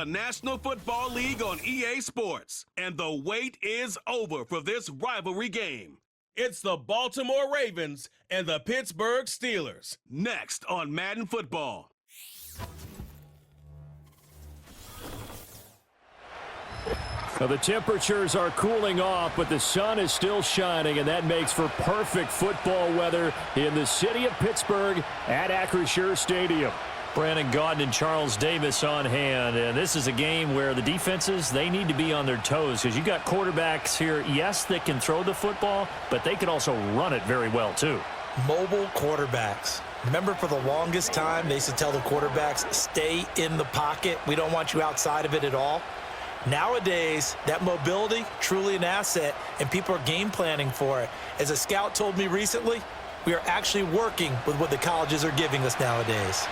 the National Football League on EA Sports, and the wait is over for this rivalry game. It's the Baltimore Ravens and the Pittsburgh Steelers. Next on Madden Football. Well, the temperatures are cooling off, but the sun is still shining, and that makes for perfect football weather in the city of Pittsburgh at Acrisure Stadium. Brandon Gaudin and Charles Davis on hand, and this is a game where the defenses, they need to be on their toes because you got quarterbacks here, yes, that can throw the football, but they can also run it very well too. Mobile quarterbacks. Remember, for the longest time, they used to tell the quarterbacks, stay in the pocket. We don't want you outside of it at all. Nowadays, that mobility, truly an asset, and people are game planning for it. As a scout told me recently, we are actually working with what the colleges are giving us nowadays.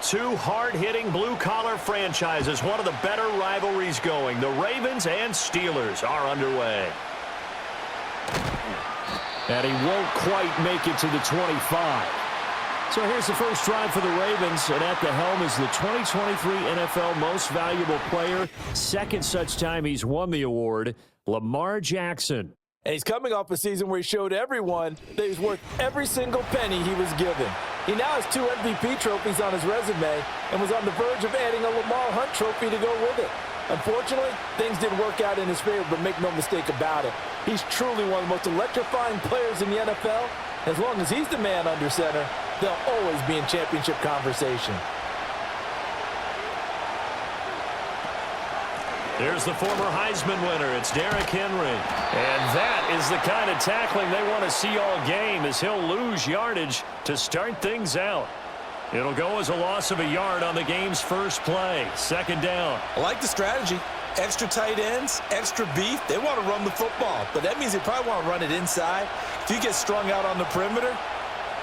Two hard-hitting blue-collar franchises, one of the better rivalries going. The Ravens and Steelers are underway. And he won't quite make it to the 25. So here's the first drive for the Ravens, and at the helm is the 2023 NFL Most Valuable Player. Second such time he's won the award, Lamar Jackson. And he's coming off a season where he showed everyone that he's worth every single penny he was given. He now has 2 MVP trophies on his resume and was on the verge of adding a Lamar Hunt trophy to go with it. Unfortunately, things didn't work out in his favor, but make no mistake about it. He's truly one of the most electrifying players in the NFL. As long as he's the man under center, they'll always be in championship conversation. There's the former Heisman winner. It's Derrick Henry. And that is the kind of tackling they want to see all game as he'll lose yardage to start things out. It'll go as a loss of a yard on the game's first play. Second down. I like the strategy. Extra tight ends, extra beef. They want to run the football, but that means they probably want to run it inside. If you get strung out on the perimeter,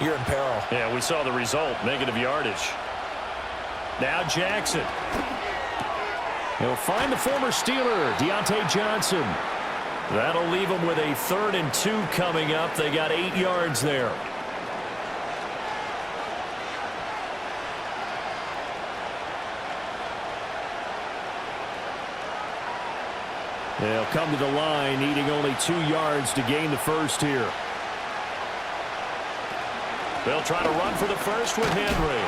you're in peril. Yeah, we saw the result, negative yardage. Now Jackson. He'll find the former Steeler, Deontay Johnson. That'll leave him with a 3rd and 2 coming up. They got 8 yards there. They'll come to the line, needing only 2 yards to gain the first here. They'll try to run for the first with Henry.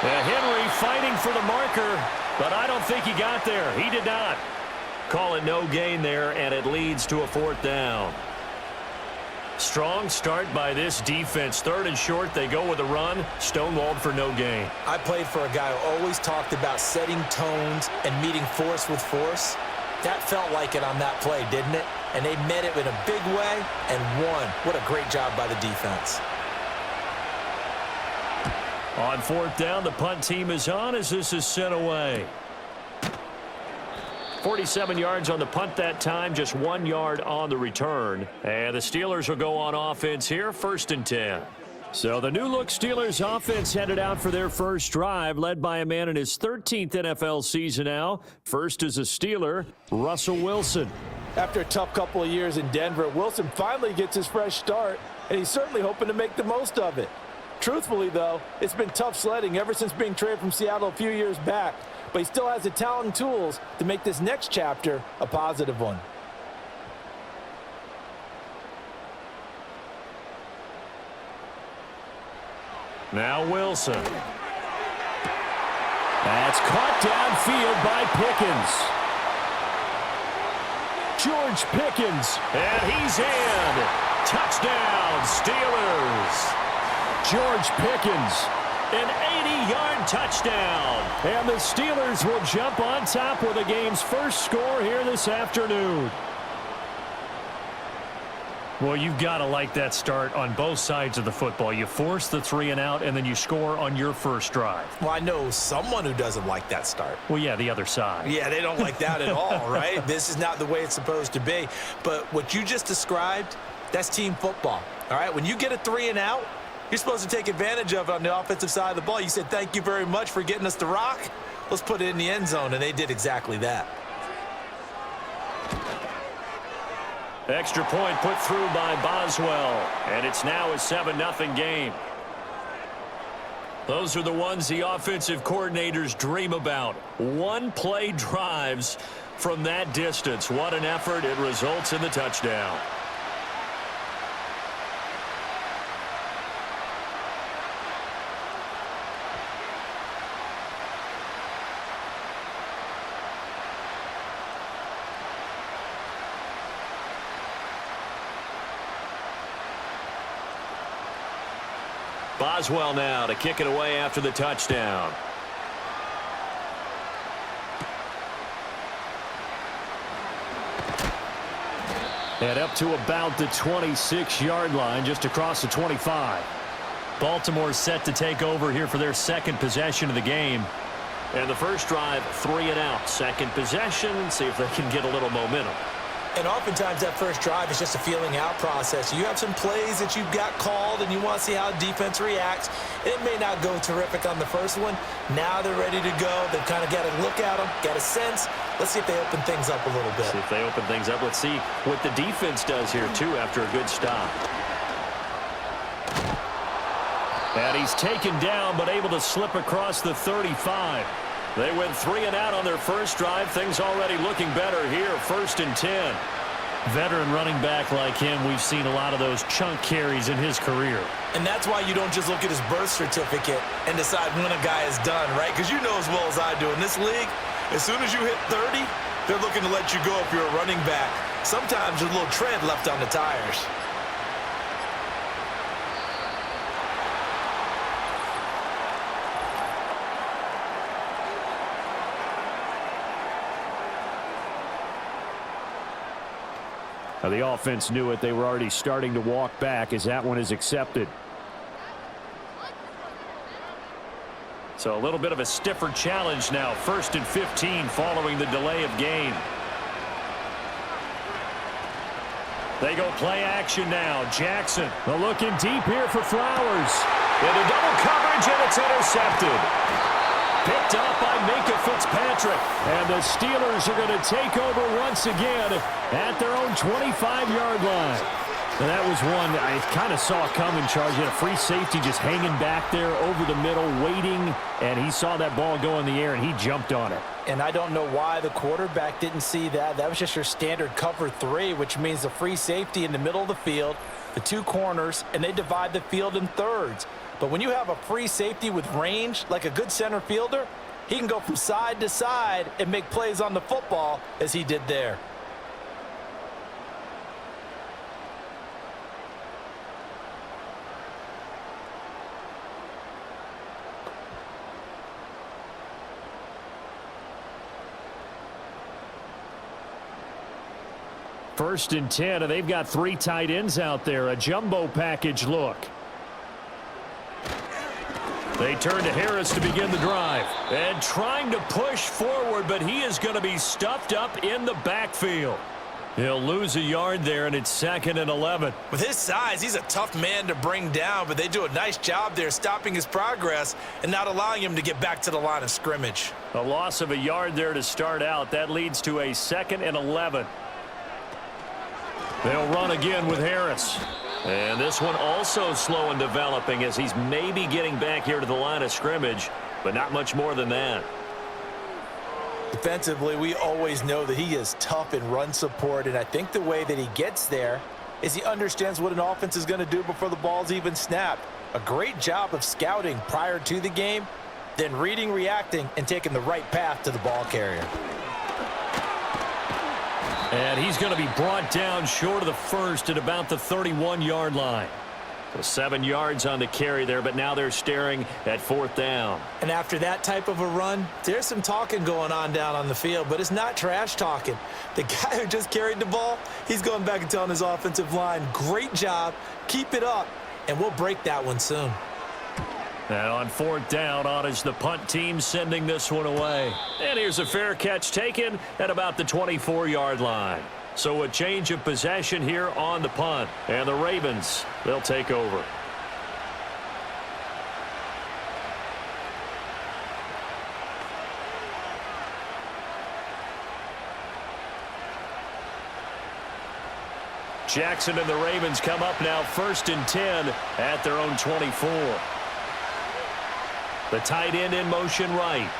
Henry fighting for the marker, but I don't think he got there. He did not. Call it no gain there, and it leads to a 4th down. Strong start by this defense. 3rd and short, they go with a run. Stonewalled for no gain. I played for a guy who always talked about setting tones and meeting force with force. That felt like it on that play, didn't it? And they met it in a big way and won. What a great job by the defense. On 4th down, the punt team is on as this is sent away. 47 yards on the punt that time, just 1 yard on the return. And the Steelers will go on offense here, 1st and 10. So the new-look Steelers offense headed out for their first drive, led by a man in his 13th NFL season now. First is a Steeler, Russell Wilson. After a tough couple of years in Denver, Wilson finally gets his fresh start, and he's certainly hoping to make the most of it. Truthfully, though, it's been tough sledding ever since being traded from Seattle a few years back, but he still has the talent and tools to make this next chapter a positive one. Now Wilson. That's caught downfield by Pickens. George Pickens. And he's in. Touchdown, Steelers. George Pickens. An 80-yard touchdown. And the Steelers will jump on top with the game's first score here this afternoon. Well, you've got to like that start on both sides of the football. You force the 3 and out, and then you score on your first drive. Well, I know someone who doesn't like that start. Well, yeah, the other side. Yeah, they don't like that at all, right? This is not the way it's supposed to be. But what you just described, that's team football, all right? When you get a 3 and out, you're supposed to take advantage of it on the offensive side of the ball. You said, thank you very much for getting us the rock. Let's put it in the end zone, and they did exactly that. Extra point put through by Boswell, and it's now a 7-0 game. Those are the ones the offensive coordinators dream about. One-play drives from that distance. What an effort. It results in the touchdown. Boswell now to kick it away after the touchdown. And up to about the 26-yard line, just across the 25. Baltimore set to take over here for their second possession of the game. And the first drive, 3 and out. Second possession, see if they can get a little momentum. And oftentimes that first drive is just a feeling out process. You have some plays that you've got called and you want to see how defense reacts. It may not go terrific on the first one. Now they're ready to go. They've kind of got to look at them, got a sense. Let's see if they open things up a little bit. See if they open things up. Let's see what the defense does here, too, after a good stop. And he's taken down but able to slip across the 35. They went 3 and out on their first drive. Things already looking better here. 1st and 10. Veteran running back like him, we've seen a lot of those chunk carries in his career. And that's why you don't just look at his birth certificate and decide when a guy is done, right? Because you know as well as I do, in this league, as soon as you hit 30, they're looking to let you go if you're a running back. Sometimes there's a little tread left on the tires. Now the offense knew it. They were already starting to walk back as that one is accepted. So a little bit of a stiffer challenge now. 1st and 15 following the delay of game. They go play action now. Jackson. They're looking deep here for Flowers. Into double coverage, and it's intercepted. Picked up by Minka Fitzpatrick. And the Steelers are going to take over once again at their own 25-yard line. And that was one I kind of saw coming, Charles. He had a free safety just hanging back there over the middle, waiting, and he saw that ball go in the air, and he jumped on it. And I don't know why the quarterback didn't see that. That was just your standard cover 3, which means the free safety in the middle of the field, the 2 corners, and they divide the field in thirds. But when you have a free safety with range, like a good center fielder, he can go from side to side and make plays on the football as he did there. First and 10, and they've got 3 tight ends out there. A jumbo package look. They turn to Harris to begin the drive. And trying to push forward, but he is going to be stuffed up in the backfield. He'll lose a yard there, and it's 2nd and 11. With his size, he's a tough man to bring down, but they do a nice job there stopping his progress and not allowing him to get back to the line of scrimmage. A loss of a yard there to start out. That leads to a 2nd and 11. They'll run again with Harris. And this one also slow in developing as he's maybe getting back here to the line of scrimmage, but not much more than that. Defensively, we always know that he is tough in run support, and I think the way that he gets there is he understands what an offense is going to do before the ball's even snapped. A great job of scouting prior to the game, then reading, reacting, and taking the right path to the ball carrier. And he's going to be brought down short of the first at about the 31-yard line. So 7 yards on the carry there, but now they're staring at 4th down. And after that type of a run, there's some talking going on down on the field, but it's not trash talking. The guy who just carried the ball, he's going back and telling his offensive line, great job, keep it up, and we'll break that one soon. And on 4th down, on is the punt team sending this one away. And here's a fair catch taken at about the 24-yard line. So a change of possession here on the punt. And the Ravens, they'll take over. Jackson and the Ravens come up now 1st and 10 at their own 24. The tight end in motion right.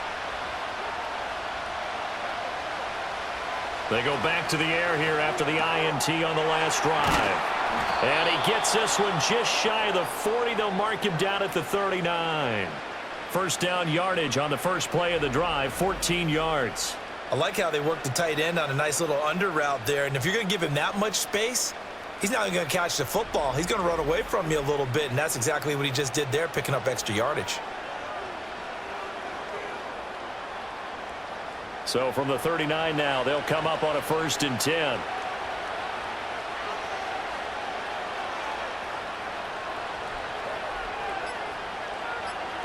They go back to the air here after the INT on the last drive. And he gets this one just shy of the 40. They'll mark him down at the 39. First down yardage on the first play of the drive, 14 yards. I like how they work the tight end on a nice little under route there. And if you're going to give him that much space, he's not going to catch the football. He's going to run away from you a little bit, and that's exactly what he just did there, picking up extra yardage. So from the 39 now, they'll come up on a 1st and 10.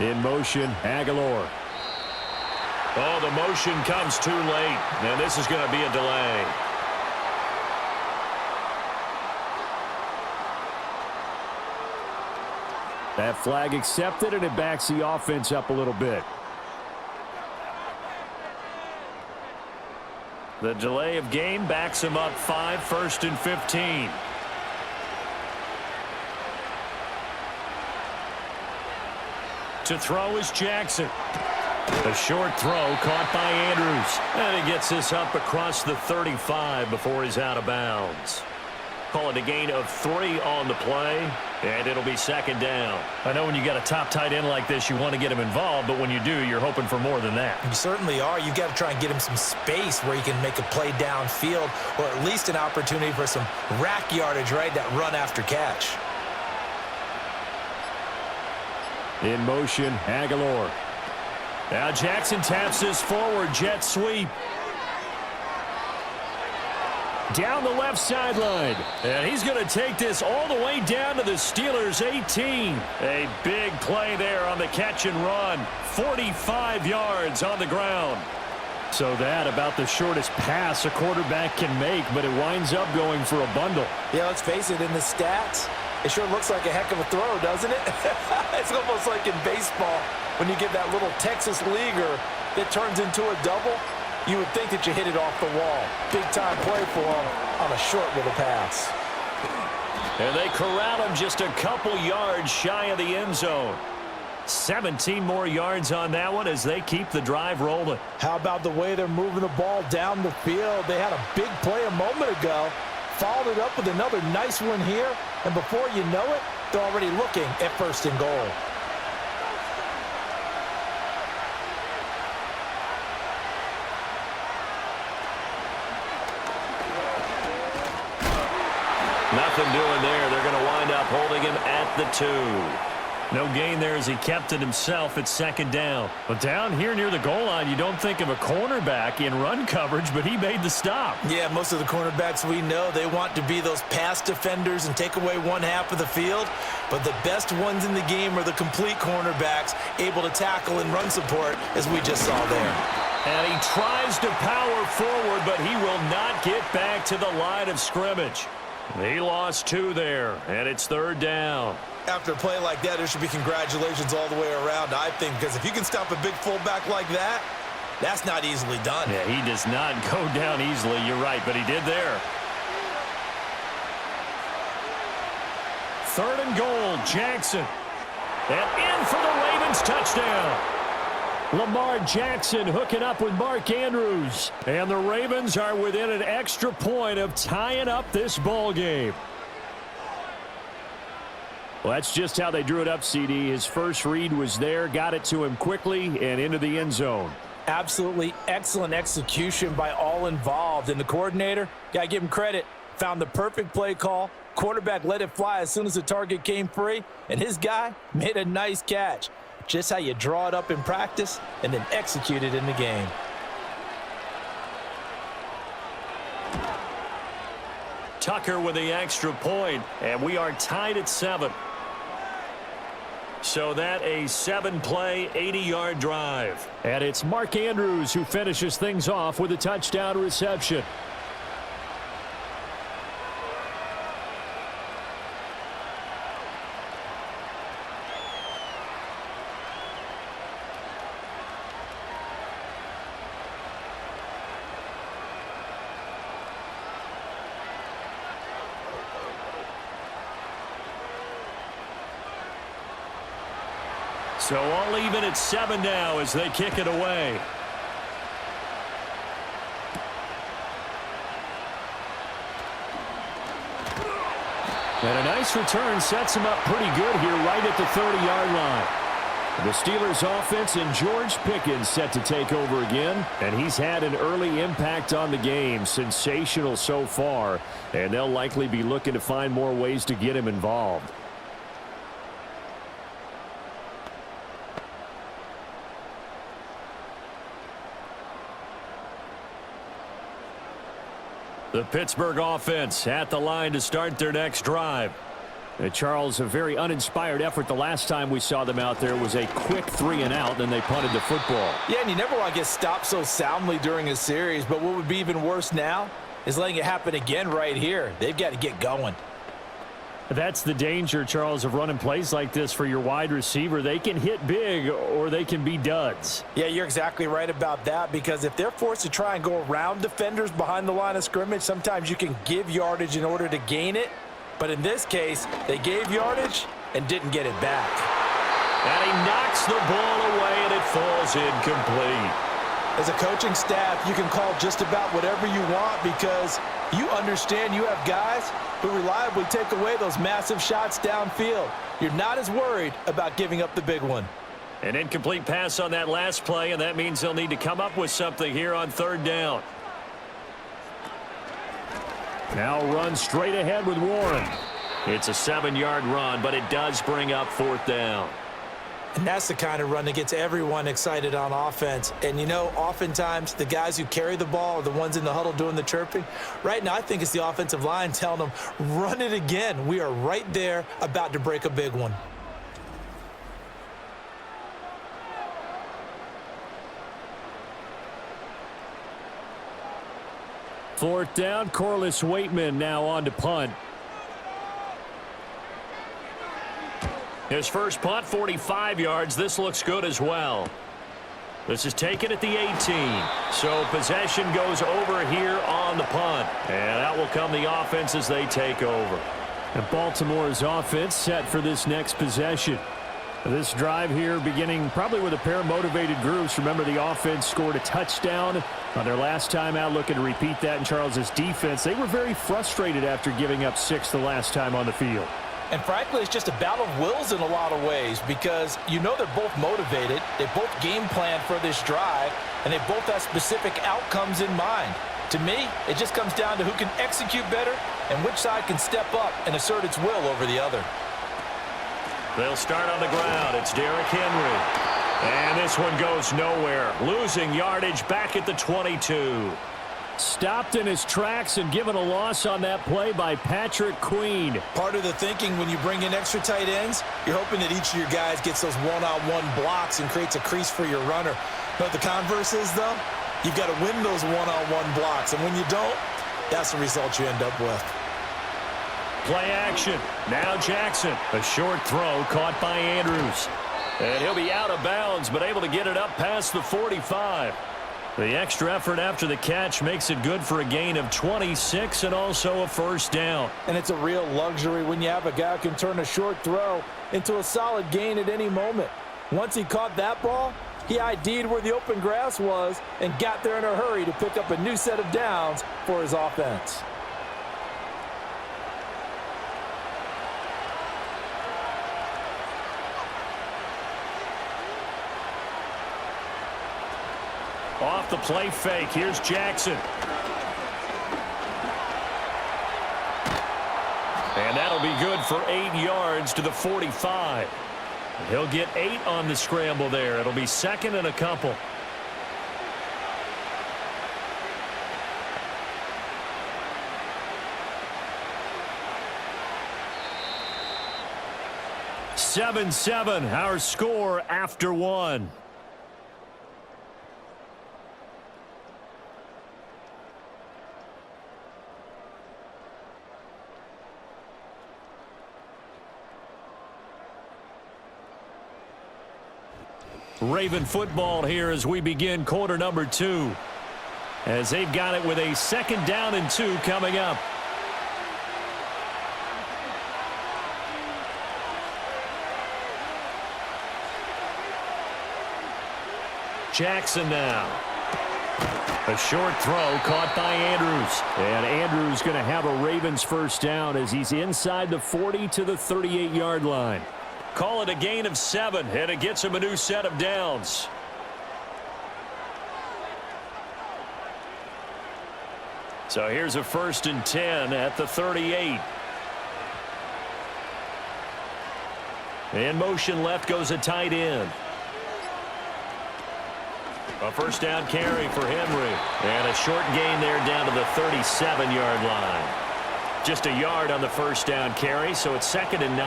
In motion, Aguilar. Oh, the motion comes too late, and this is going to be a delay. That flag accepted, and it backs the offense up a little bit. The delay of game backs him up 5, 1st and 15. To throw is Jackson. A short throw caught by Andrews. And he gets this up across the 35 before he's out of bounds. Call it a gain of 3 on the play, and it'll be 2nd down. I know when you got a top tight end like this, you want to get him involved, but when you do, you're hoping for more than that. You certainly are. You've got to try and get him some space where he can make a play downfield, or at least an opportunity for some rack yardage, right? That run after catch. In motion, Aguilar. Now Jackson taps this forward jet sweep. Down the left sideline. And he's going to take this all the way down to the Steelers' 18. A big play there on the catch and run. 45 yards on the ground. So that about the shortest pass a quarterback can make, but it winds up going for a bundle. Yeah, let's face it, in the stats, it sure looks like a heck of a throw, doesn't it? It's almost like in baseball when you get that little Texas leaguer that turns into a double. You would think that you hit it off the wall. Big-time play for him on a short little pass. And they corral him just a couple yards shy of the end zone. 17 more yards on that one as they keep the drive rolling. How about the way they're moving the ball down the field? They had a big play a moment ago, followed it up with another nice one here, and before you know it, they're already looking at 1st and goal. Nothing doing there. They're going to wind up holding him at the 2. No gain there as he kept it himself at 2nd down. But down here near the goal line, you don't think of a cornerback in run coverage, but he made the stop. Yeah, most of the cornerbacks we know, they want to be those pass defenders and take away one half of the field. But the best ones in the game are the complete cornerbacks, able to tackle and run support, as we just saw there. And he tries to power forward, but he will not get back to the line of scrimmage. He lost 2 there, and it's 3rd down. After a play like that, there should be congratulations all the way around, I think, because if you can stop a big fullback like that, that's not easily done. Yeah, he does not go down easily. You're right, but he did there. 3rd and goal, Jackson. And in for the Ravens touchdown. Lamar Jackson hooking up with Mark Andrews. And the Ravens are within an extra point of tying up this ball game. Well, that's just how they drew it up, CD. His first read was there, got it to him quickly, and into the end zone. Absolutely excellent execution by all involved. And the coordinator, got to give him credit, found the perfect play call. Quarterback let it fly as soon as the target came free, and his guy made a nice catch. Just how you draw it up in practice and then execute it in the game. Tucker with the extra point, and we are tied at 7. So that a 7-play, 80-yard drive. And it's Mark Andrews who finishes things off with a touchdown reception. So all even at 7 now as they kick it away. And a nice return sets him up pretty good here right at the 30-yard line. The Steelers offense and George Pickens set to take over again, and he's had an early impact on the game. Sensational so far, and they'll likely be looking to find more ways to get him involved. The Pittsburgh offense at the line to start their next drive. Charles, a very uninspired effort the last time we saw them out there was a quick 3-and-out, then they punted the football. Yeah, and you never want to get stopped so soundly during a series, but what would be even worse now is letting it happen again right here. They've got to get going. That's the danger, Charles, of running plays like this for your wide receiver. They can hit big or they can be duds. Yeah, you're exactly right about that, because if they're forced to try and go around defenders behind the line of scrimmage, sometimes you can give yardage in order to gain it. But in this case, they gave yardage and didn't get it back. And he knocks the ball away, and it falls incomplete. As a coaching staff, you can call just about whatever you want because you understand you have guys who reliably take away those massive shots downfield. You're not as worried about giving up the big one. An incomplete pass on that last play, and that means they'll need to come up with something here on 3rd down. Now run straight ahead with Warren. It's a 7-yard run, but it does bring up 4th down. And that's the kind of run that gets everyone excited on offense. And, you know, oftentimes the guys who carry the ball are the ones in the huddle doing the chirping. Right now, I think it's the offensive line telling them, run it again. We are right there about to break a big one. Fourth down, Corliss Waitman now on to punt. His first punt, 45 yards. This looks good as well. This is taken at the 18. So possession goes over here on the punt. And out will come the offense as they take over. And Baltimore's offense set for this next possession. This drive here beginning probably with a pair of motivated groups. Remember, the offense scored a touchdown on their last time out, looking to repeat that in Charles's defense. They were very frustrated after giving up 6 the last time on the field. And frankly, it's just a battle of wills in a lot of ways because you know they're both motivated. They both game plan for this drive, and they both have specific outcomes in mind. To me, it just comes down to who can execute better and which side can step up and assert its will over the other. They'll start on the ground. It's Derrick Henry. And this one goes nowhere. Losing yardage back at the 22. Stopped in his tracks and given a loss on that play by Patrick Queen. Part of the thinking when you bring in extra tight ends, you're hoping that each of your guys gets those one-on-one blocks and creates a crease for your runner. But the converse is, though, you've got to win those one-on-one blocks. And when you don't, that's the result you end up with. Play action. Now Jackson. A short throw caught by Andrews. And he'll be out of bounds, but able to get it up past the 45. The extra effort after the catch makes it good for a gain of 26 and also a first down. And it's a real luxury when you have a guy who can turn a short throw into a solid gain at any moment. Once he caught that ball, he ID'd where the open grass was and got there in a hurry to pick up a new set of downs for his offense. Off the play fake, here's Jackson. And that'll be good for 8 yards to the 45. He'll get 8 on the scramble there. It'll be second and a couple. "7-7", our score after 1. Raven football here as we begin quarter number 2. As they've got it with a 2nd down and 2 coming up. Jackson now. A short throw caught by Andrews. And Andrews going to have a Ravens first down as he's inside the 40 to the 38-yard line. Call it a gain of 7, and it gets him a new set of downs. So here's a 1st and 10 at the 38. In motion left goes a tight end. A first down carry for Henry. And a short gain there down to the 37-yard line. Just a yard on the first down carry, so it's 2nd and 9.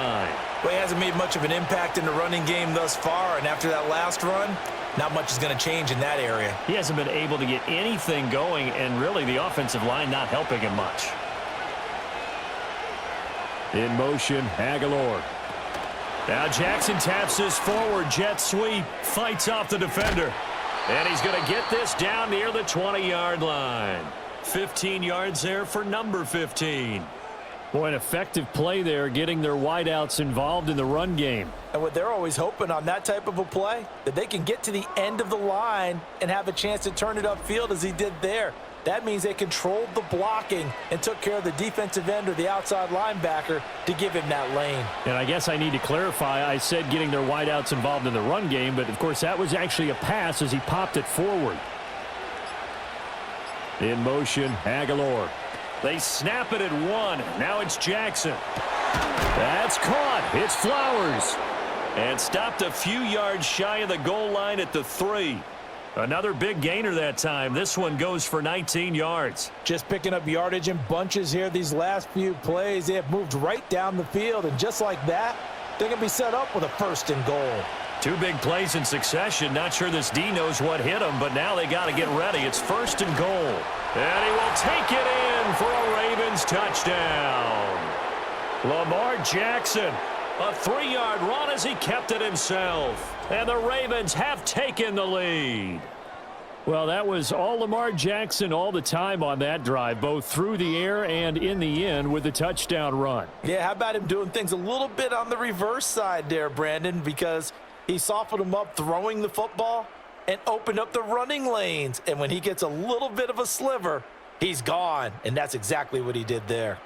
Well, he hasn't made much of an impact in the running game thus far, and after that last run, not much is going to change in that area. He hasn't been able to get anything going, and really the offensive line not helping him much. In motion, Aguilar. Now Jackson taps his forward jet sweep, fights off the defender. And he's going to get this down near the 20-yard line. 15 yards there for number 15. Boy, an effective play there, getting their wideouts involved in the run game. And what they're always hoping on that type of a play, that they can get to the end of the line and have a chance to turn it upfield as he did there. That means they controlled the blocking and took care of the defensive end or the outside linebacker to give him that lane. And I guess I need to clarify, I said getting their wideouts involved in the run game, but of course that was actually a pass as he popped it forward. In motion, Aguilar. They snap it at 1. Now it's Jackson. That's caught. It's Flowers. And stopped a few yards shy of the goal line at the 3. Another big gainer that time. This one goes for 19 yards. Just picking up yardage in bunches here these last few plays. They have moved right down the field, and just like that, they're going to be set up with a 1st and goal. 2 big plays in succession. Not sure this D knows what hit him, but now they got to get ready. It's 1st and goal. And he will take it in for a Ravens touchdown. Lamar Jackson, a 3-yard run as he kept it himself. And the Ravens have taken the lead. Well, that was all Lamar Jackson all the time on that drive, both through the air and in the end with a touchdown run. Yeah, how about him doing things a little bit on the reverse side there, Brandon, because he softened him up throwing the football and opened up the running lanes. And when he gets a little bit of a sliver, he's gone. And that's exactly what he did there.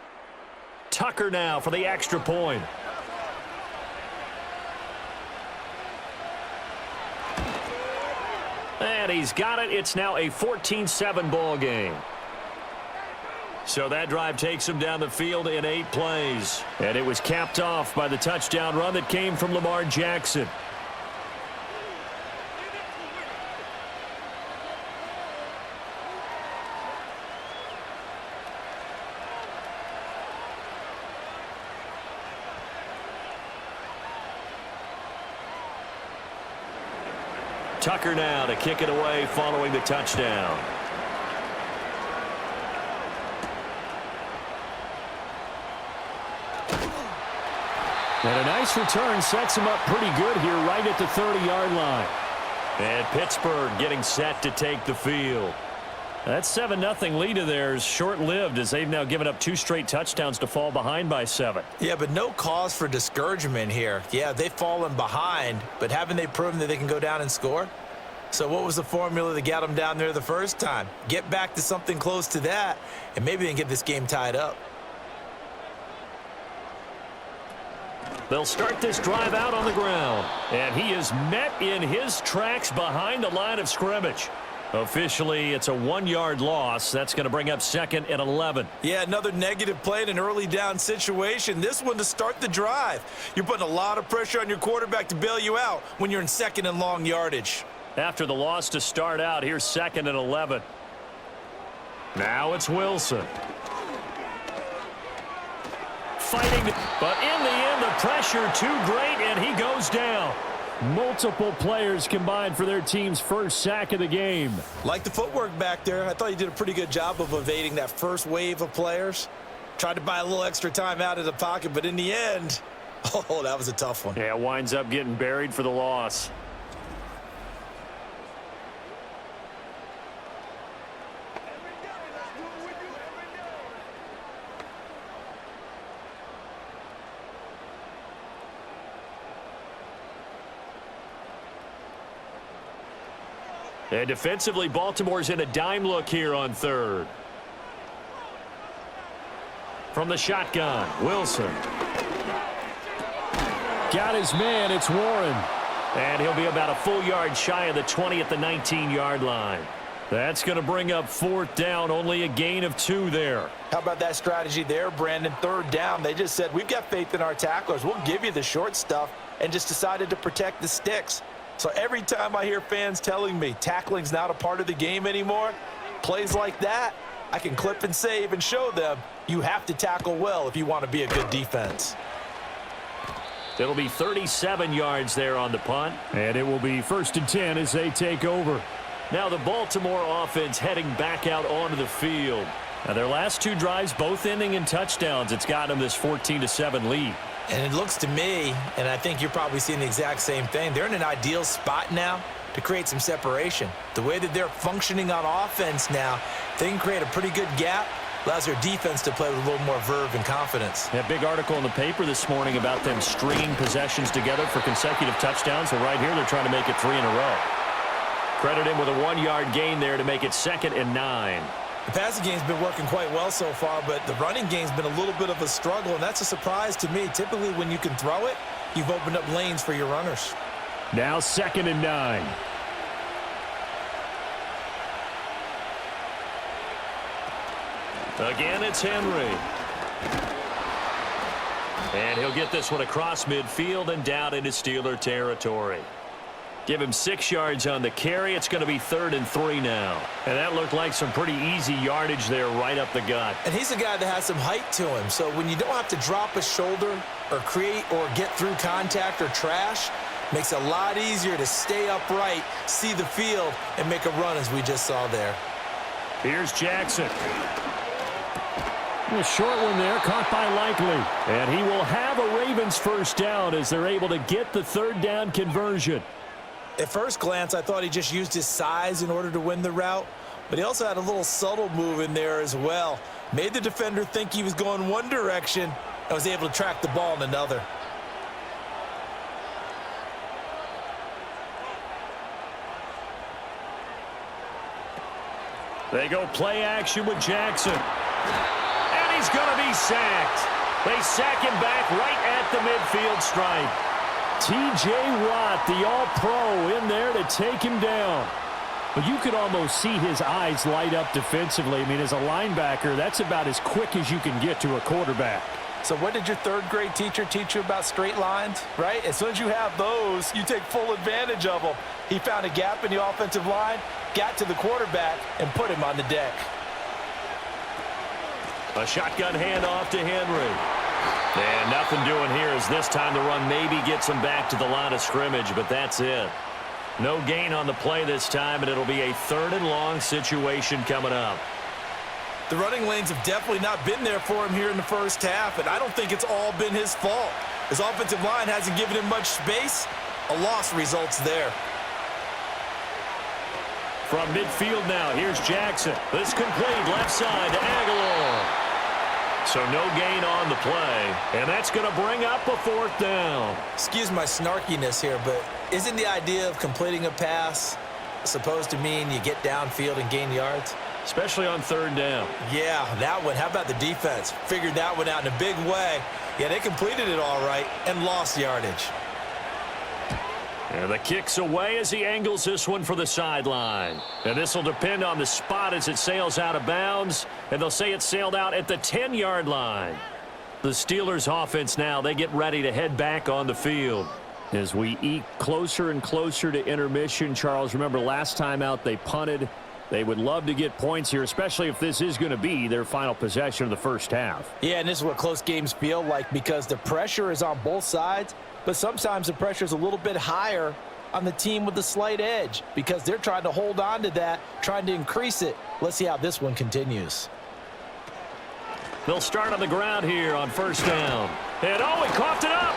Tucker now for the extra point. And he's got it. It's now a 14-7 ball game. So that drive takes him down the field in 8 plays. And it was capped off by the touchdown run that came from Lamar Jackson. Tucker now to kick it away following the touchdown. And a nice return sets him up pretty good here right at the 30-yard line. And Pittsburgh getting set to take the field. That 7-0 lead of theirs short-lived as they've now given up 2 straight touchdowns to fall behind by 7. Yeah, but no cause for discouragement here. Yeah, they've fallen behind, but haven't they proven that they can go down and score? So what was the formula that got them down there the first time? Get back to something close to that, and maybe they can get this game tied up. They'll start this drive out on the ground. And he is met in his tracks behind the line of scrimmage. Officially, it's a 1-yard loss. That's going to bring up 2nd and 11. Yeah, another negative play in an early down situation. This one to start the drive. You're putting a lot of pressure on your quarterback to bail you out when you're in 2nd and long yardage. After the loss to start out, here's 2nd and 11. Now it's Wilson. Fighting, but in the end, the pressure too great, and he goes down. Multiple players combined for their team's first sack of the game. Like the footwork back there, I thought he did a pretty good job of evading that first wave of players. Tried to buy a little extra time out of the pocket, but in the end, oh, that was a tough one. Yeah, winds up getting buried for the loss. And defensively, Baltimore's in a dime look here on third. From the shotgun, Wilson. Got his man. It's Warren. And he'll be about a full yard shy of the 20 at the 19-yard line. That's going to bring up fourth down, only a gain of 2 there. How about that strategy there, Brandon? Third down, they just said, we've got faith in our tacklers. We'll give you the short stuff, and just decided to protect the sticks. So every time I hear fans telling me tackling's not a part of the game anymore, plays like that, I can clip and save and show them you have to tackle well if you want to be a good defense. It'll be 37 yards there on the punt. And it will be 1st and 10 as they take over. Now the Baltimore offense heading back out onto the field. Now their last 2 drives both ending in touchdowns. It's got them this 14-7 lead. And it looks to me, and I think you're probably seeing the exact same thing, they're in an ideal spot now to create some separation. The way that they're functioning on offense now, they can create a pretty good gap. Allows their defense to play with a little more verve and confidence. A big article in the paper this morning about them stringing possessions together for consecutive touchdowns. So right here, they're trying to make it 3 in a row. Credit him with a 1-yard gain there to make it 2nd and 9. The passing game's been working quite well so far, but the running game's been a little bit of a struggle, and that's a surprise to me. Typically, when you can throw it, you've opened up lanes for your runners. Now 2nd and 9. Again, it's Henry. And he'll get this one across midfield and down into Steeler territory. Give him 6 yards on the carry. It's going to be 3rd and 3 now. And that looked like some pretty easy yardage there right up the gut. And he's a guy that has some height to him, so when you don't have to drop a shoulder or create or get through contact or trash, makes it a lot easier to stay upright, see the field, and make a run as we just saw there. Here's Jackson. A short one there, caught by Likely. And he will have a Ravens first down as they're able to get the 3rd down conversion. At first glance, I thought he just used his size in order to win the route, but he also had a little subtle move in there as well. Made the defender think he was going one direction and was able to track the ball in another. They go play action with Jackson. And he's going to be sacked. They sack him back right at the midfield stripe. T.J. Watt, the all-pro, in there to take him down. But you could almost see his eyes light up defensively. I mean, as a linebacker, that's about as quick as you can get to a quarterback. So what did your 3rd grade teacher teach you about straight lines, right? As soon as you have those, you take full advantage of them. He found a gap in the offensive line, got to the quarterback, and put him on the deck. A shotgun handoff to Henry. And nothing doing here as this time the run maybe gets him back to the line of scrimmage, but that's it. No gain on the play this time, and it'll be a 3rd and long situation coming up. The running lanes have definitely not been there for him here in the first half, and I don't think it's all been his fault. His offensive line hasn't given him much space. A loss results there. From midfield now, here's Jackson. This complete left side to Aguilar. So no gain on the play, and that's going to bring up a 4th down. Excuse my snarkiness here, but isn't the idea of completing a pass supposed to mean you get downfield and gain yards? Especially on 3rd down. Yeah, that one. How about the defense? Figured that one out in a big way. Yeah, they completed it all right and lost yardage. And the kick's away as he angles this one for the sideline. And this will depend on the spot as it sails out of bounds. And they'll say it sailed out at the 10-yard line. The Steelers offense now, they get ready to head back on the field. As we eke closer and closer to intermission, Charles, remember last time out they punted. They would love to get points here, especially if this is going to be their final possession of the first half. Yeah, and this is what close games feel like because the pressure is on both sides, but sometimes the pressure is a little bit higher on the team with the slight edge because they're trying to hold on to that, trying to increase it. Let's see how this one continues. They'll start on the ground here on 1st down. And oh, he coughed it up.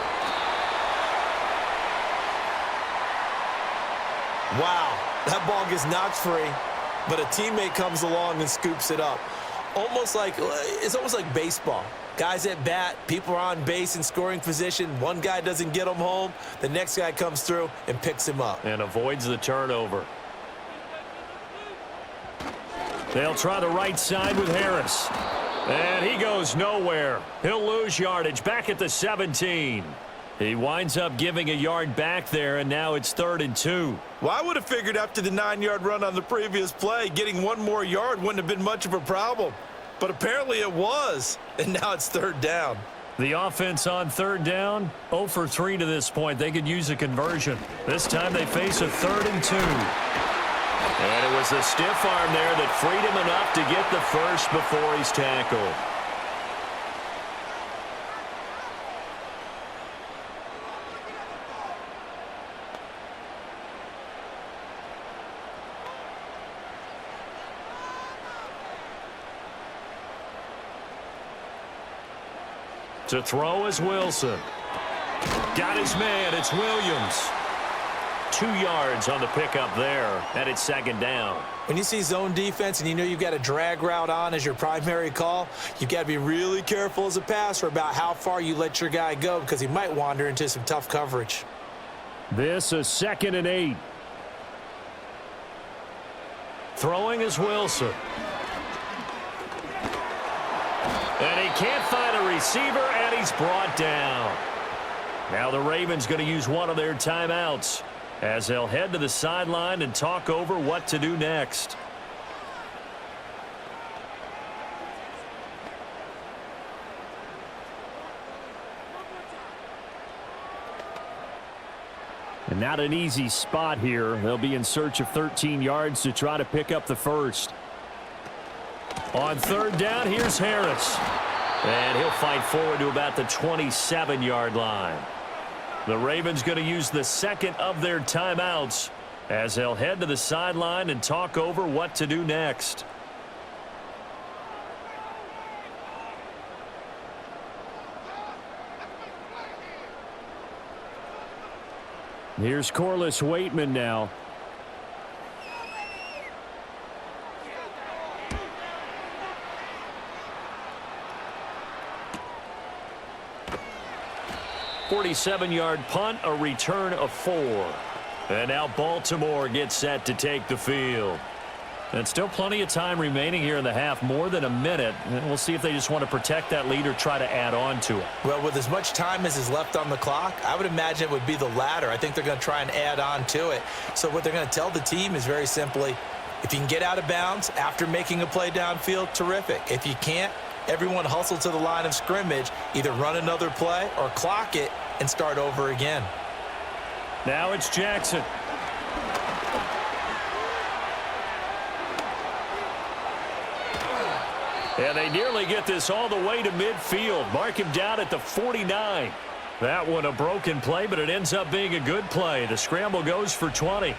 Wow, that ball gets knocked free, but a teammate comes along and scoops it up. It's almost like baseball. Guys at bat, people are on base in scoring position. One guy doesn't get him home. The next guy comes through and picks him up. And avoids the turnover. They'll try the right side with Harris. And he goes nowhere. He'll lose yardage back at the 17. He winds up giving a yard back there, and now it's 3rd and 2. Well, I would have figured after the 9-yard run on the previous play, getting one more yard wouldn't have been much of a problem. But apparently it was, and now it's 3rd down. The offense on 3rd down, 0 for 3 to this point. They could use a conversion. This time they face a 3rd and 2. And it was the stiff arm there that freed him enough to get the first before he's tackled. To throw is Wilson. Got his man. It's Williams. 2 yards on the pickup there, and it's 2nd down. When you see zone defense and you know you've got a drag route on as your primary call, you've got to be really careful as a passer about how far you let your guy go because he might wander into some tough coverage. This is 2nd and 8. Throwing is Wilson. And he can't find a receiver, and he's brought down. Now the Ravens going to use one of their timeouts as they'll head to the sideline and talk over what to do next. And not an easy spot here. They'll be in search of 13 yards to try to pick up the first. On 3rd down, here's Harris. And he'll fight forward to about the 27-yard line. The Ravens going to use the 2nd of their timeouts as they'll head to the sideline and talk over what to do next. Here's Corliss Waitman now. .47-yard punt, a return of 4. And now Baltimore gets set to take the field. And still plenty of time remaining here in the half, more than a minute. And we'll see if they just want to protect that lead or try to add on to it. Well, with as much time as is left on the clock, I would imagine it would be the latter. I think they're going to try and add on to it. So what they're going to tell the team is very simply, if you can get out of bounds after making a play downfield, terrific. If you can't, everyone hustle to the line of scrimmage, either run another play or clock it and start over again. Now it's Jackson. And they nearly get this all the way to midfield. Mark him down at the 49. That one a broken play, but it ends up being a good play. The scramble goes for 20.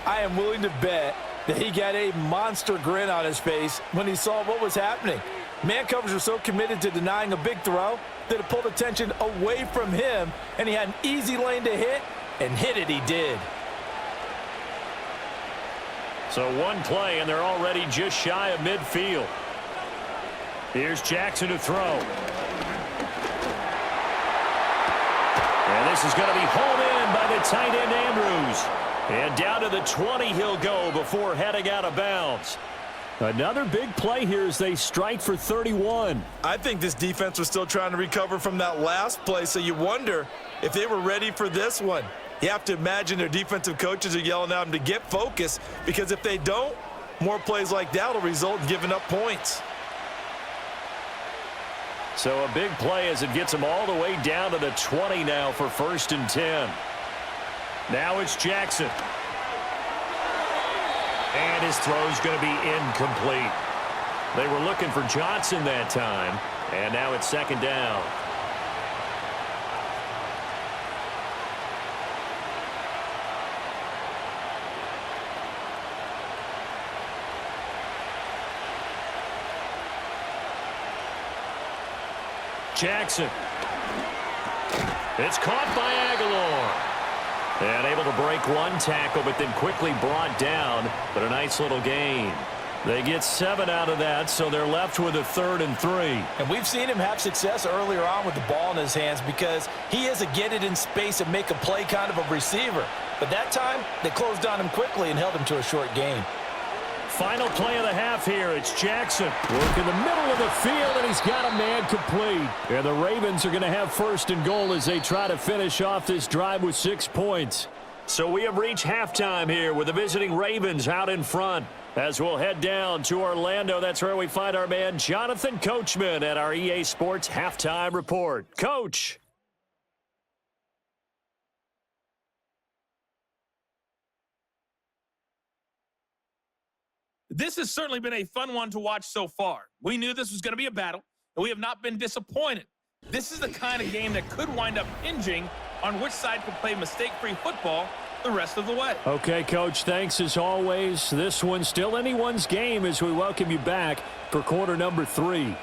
I am willing to bet that he got a monster grin on his face when he saw what was happening. Man covers were so committed to denying a big throw that it pulled attention away from him, and he had an easy lane to hit, and hit it he did. So one play, and they're already just shy of midfield. Here's Jackson to throw. And this is going to be hauled in by the tight end Andrews. And down to the 20 he'll go before heading out of bounds. Another big play here as they strike for 31. I think this defense was still trying to recover from that last play, so you wonder if they were ready for this one. You have to imagine their defensive coaches are yelling at them to get focused, because if they don't, more plays like that will result in giving up points. So a big play as it gets them all the way down to the 20 now for 1st and 10. Now it's Jackson. And his throw's going to be incomplete. They were looking for Johnson that time, and now it's 2nd down. Jackson. It's caught by Aguilar. And able to break one tackle, but then quickly brought down. But a nice little gain. They get 7 out of that, so they're left with a 3rd and 3. And we've seen him have success earlier on with the ball in his hands because he is a get it in space and make a play kind of a receiver. But that time, they closed on him quickly and held him to a short gain. final play of the half here. It's Jackson. Work in the middle of the field, and he's got a man complete. And the Ravens are going to have first and goal as they try to finish off this drive with 6 points. So we have reached halftime here with the visiting Ravens out in front. As we'll head down to Orlando, that's where we find our man Jonathan Coachman at our EA Sports Halftime Report. Coach. This has certainly been a fun one to watch so far. We knew this was going to be a battle, and we have not been disappointed. This is the kind of game that could wind up hinging on which side could play mistake-free football the rest of the way. Okay, Coach, thanks as always. This one's still anyone's game as we welcome you back for quarter number 3.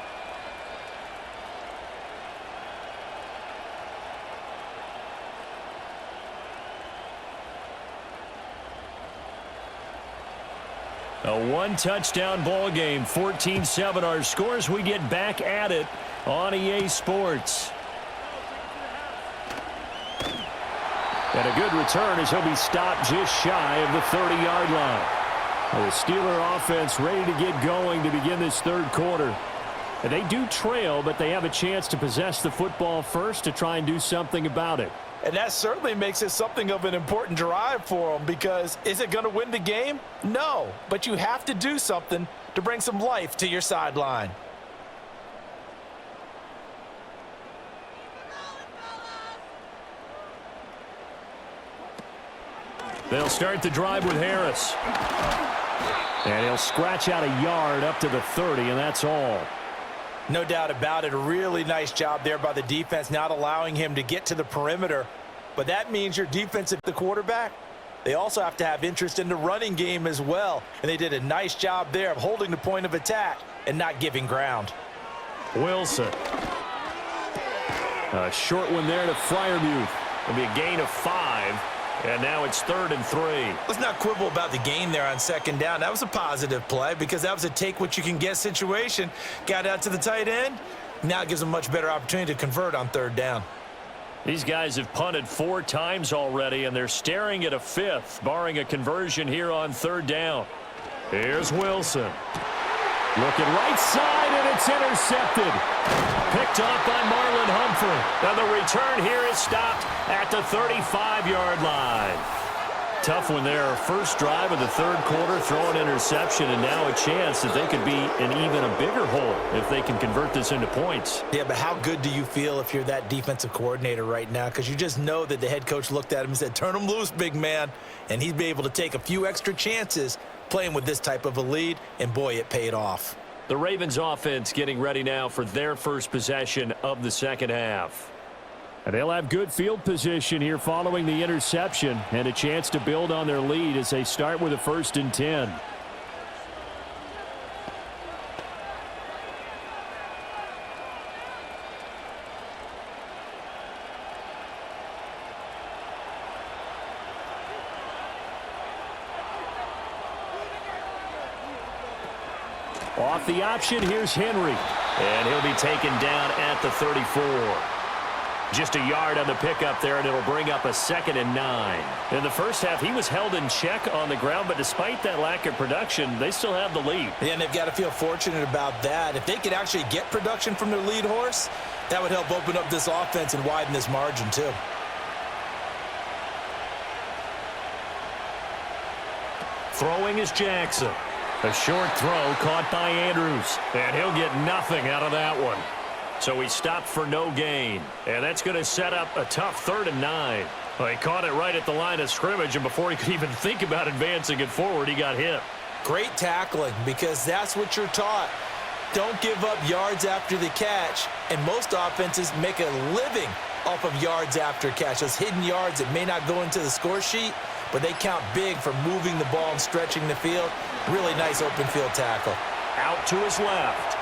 A one-touchdown ball game, 14-7 our scores. We get back at it on EA Sports. And a good return as he'll be stopped just shy of the 30-yard line. The Steeler offense ready to get going to begin this third quarter. And they do trail, but they have a chance to possess the football first to try and do something about it. And that certainly makes it something of an important drive for them, because is it going to win the game? No, but you have to do something to bring some life to your sideline. They'll start the drive with Harris. And he'll scratch out a yard up to the 30, and that's all. No doubt about it. A really nice job there by the defense, not allowing him to get to the perimeter. But that means your defense at the quarterback, they also have to have interest in the running game as well. And they did a nice job there of holding the point of attack and not giving ground. Wilson. A short one there to Freiermuth. It'll be a gain of 5. And now it's 3rd and 3. Let's not quibble about the gain there on second down. That was a positive play because that was a take-what-you-can-get situation. Got out to the tight end. Now it gives them a much better opportunity to convert on 3rd down. These guys have punted 4 times already, and they're staring at a 5th, barring a conversion here on 3rd down. Here's Wilson. Looking right side, and it's intercepted. Picked off by Marlon Humphrey. And the return here is stopped at the 35-yard line. Tough one there. First drive of the third quarter, throw an interception, and now a chance that they could be in even a bigger hole if they can convert this into points. Yeah, but how good do you feel if you're that defensive coordinator right now? Because you just know that the head coach looked at him and said, turn him loose, big man. And he'd be able to take a few extra chances playing with this type of a lead, and boy, it paid off. The Ravens offense getting ready now for their first possession of the second half. And they'll have good field position here following the interception and a chance to build on their lead as they start with a 1st and 10. Off the option, here's Henry. And he'll be taken down at the 34. Just a yard on the pickup there, and it'll bring up a 2nd and 9. In the first half, he was held in check on the ground, but despite that lack of production, they still have the lead. Yeah, and they've got to feel fortunate about that. If they could actually get production from their lead horse, that would help open up this offense and widen this margin too. Throwing is Jackson. A short throw caught by Andrews, and he'll get nothing out of that one. So he stopped for no gain, and that's going to set up a tough 3rd and 9. Well, he caught it right at the line of scrimmage, and before he could even think about advancing it forward, he got hit. Great tackling, because that's what you're taught. Don't give up yards after the catch, and most offenses make a living off of yards after catch. Those hidden yards that may not go into the score sheet, but they count big for moving the ball and stretching the field. Really nice open field tackle. Out to his left.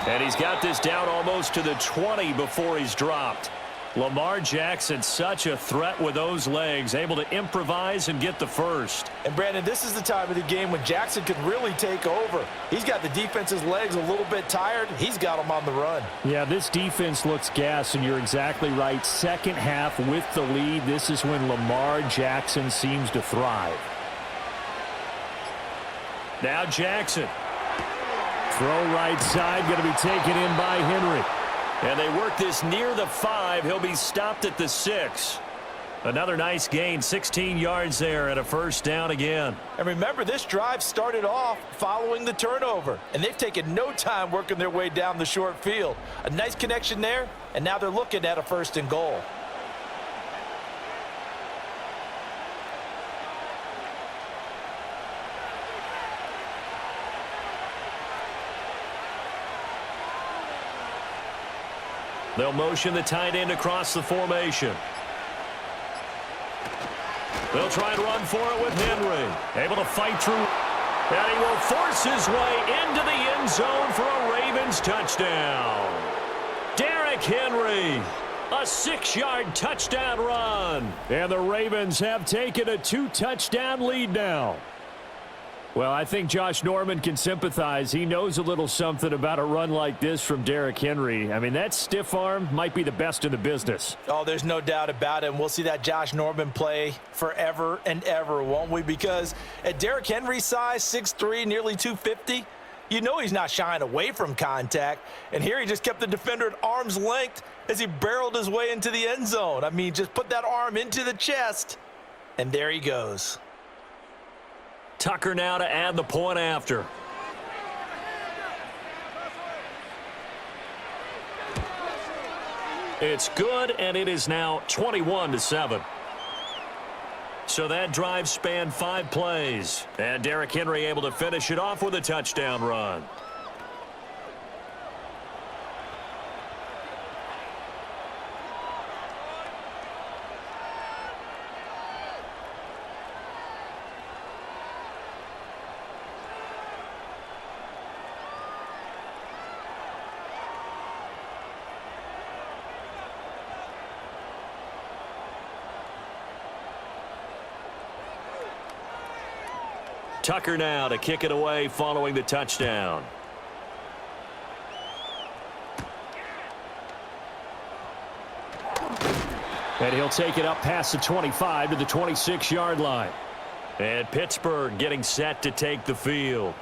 And he's got this down almost to the 20 before he's dropped. Lamar Jackson, such a threat with those legs, able to improvise and get the first. And, Brandon, this is the time of the game when Jackson can really take over. He's got the defense's legs a little bit tired. He's got them on the run. Yeah, this defense looks gassed, and you're exactly right. Second half with the lead, this is when Lamar Jackson seems to thrive. Now Jackson. Throw right side, going to be taken in by Henry. And they work this near the 5. He'll be stopped at the 6. Another nice gain, 16 yards there and a first down again. And remember, this drive started off following the turnover, and they've taken no time working their way down the short field. A nice connection there, and now they're looking at a 1st and goal. They'll motion the tight end across the formation. They'll try and run for it with Henry. Able to fight through. And he will force his way into the end zone for a Ravens touchdown. Derrick Henry, a 6-yard touchdown run. And the Ravens have taken a 2-touchdown lead now. Well, I think Josh Norman can sympathize. He knows a little something about a run like this from Derrick Henry. I mean, that stiff arm might be the best in the business. Oh, there's no doubt about it. And we'll see that Josh Norman play forever and ever, won't we? Because at Derrick Henry's size, 6'3", nearly 250, you know he's not shying away from contact. And here he just kept the defender at arm's length as he barreled his way into the end zone. I mean, just put that arm into the chest, and there he goes. Tucker now to add the point after. It's good, and it is now 21-7. So that drive spanned 5 plays. And Derrick Henry able to finish it off with a touchdown run. Tucker now to kick it away following the touchdown. And he'll take it up past the 25 to the 26-yard line. And Pittsburgh getting set to take the field.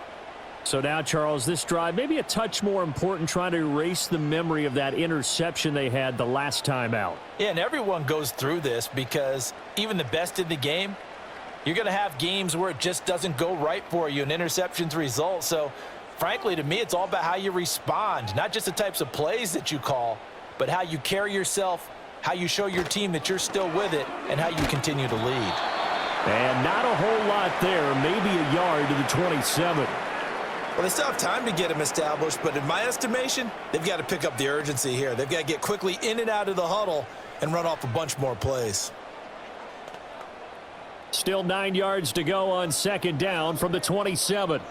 So now, Charles, this drive maybe a touch more important, trying to erase the memory of that interception they had the last time out. Yeah, and everyone goes through this because even the best in the game, you're going to have games where it just doesn't go right for you and interceptions result. So, frankly, to me, it's all about how you respond, not just the types of plays that you call, but how you carry yourself, how you show your team that you're still with it, and how you continue to lead. And not a whole lot there, maybe a yard to the 27. Well, they still have time to get him established, but in my estimation, they've got to pick up the urgency here. They've got to get quickly in and out of the huddle and run off a bunch more plays. Still 9 yards to go on 2nd down from the 27.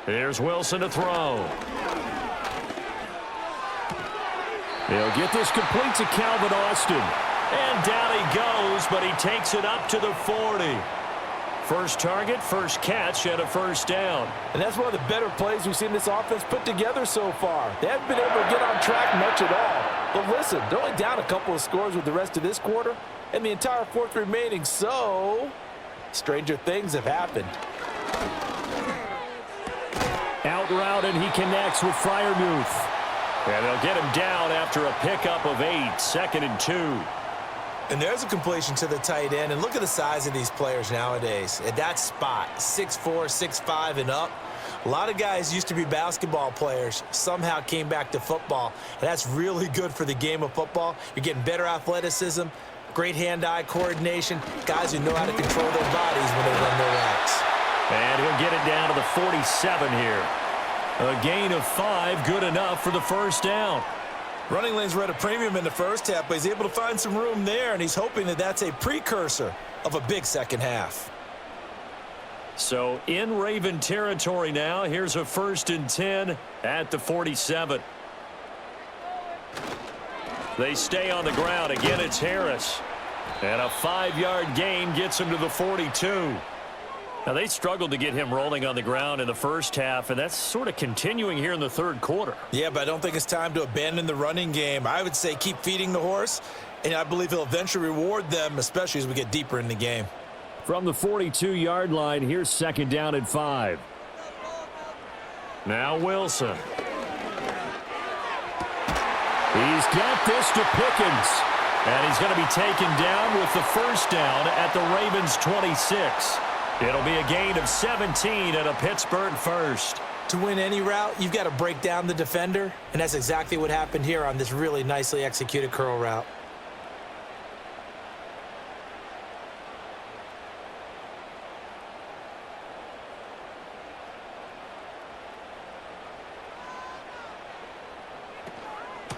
Here's Wilson to throw. He'll get this complete to Calvin Austin. And down he goes, but he takes it up to the 40. First target, first catch, and a first down. And that's one of the better plays we've seen this offense put together so far. They haven't been able to get on track much at all. But listen, they're only down a couple of scores with the rest of this quarter and the entire 4th remaining, so stranger things have happened. Out route, and he connects with Freiermuth. And they'll get him down after a pickup of 8, 2nd and 2. And there's a completion to the tight end, and look at the size of these players nowadays. At that spot, 6'4", 6'5", and up. A lot of guys used to be basketball players, somehow came back to football, and that's really good for the game of football. You're getting better athleticism, great hand-eye coordination, guys who know how to control their bodies when they run their routes. And he'll get it down to the 47 here. A gain of 5, good enough for the first down. Running lanes were at a premium in the first half, but he's able to find some room there, and he's hoping that that's a precursor of a big second half. So in Raven territory now, here's a 1st and 10 at the 47. They stay on the ground. Again, it's Harris. And a 5-yard gain gets him to the 42. Now, they struggled to get him rolling on the ground in the first half, and that's sort of continuing here in the 3rd quarter. Yeah, but I don't think it's time to abandon the running game. I would say keep feeding the horse, and I believe he'll eventually reward them, especially as we get deeper in the game. From the 42-yard line, here's 2nd down and 5. Now Wilson. He's got this to Pickens. And he's going to be taken down with the 1st down at the Ravens' 26. It'll be a gain of 17 and a Pittsburgh 1st. To win any route, you've got to break down the defender, and that's exactly what happened here on this really nicely executed curl route.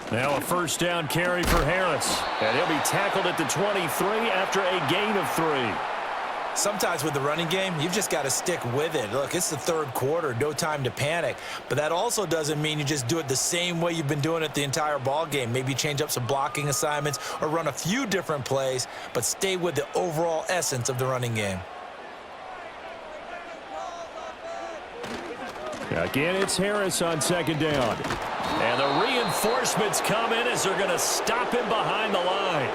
Now a 1st down carry for Harris. And he'll be tackled at the 23 after a gain of 3. Sometimes with the running game, you've just got to stick with it. Look, it's the 3rd quarter, no time to panic. But that also doesn't mean you just do it the same way you've been doing it the entire ball game. Maybe change up some blocking assignments or run a few different plays, but stay with the overall essence of the running game. Again, it's Harris on 2nd down. And the reinforcements come in as they're going to stop him behind the line.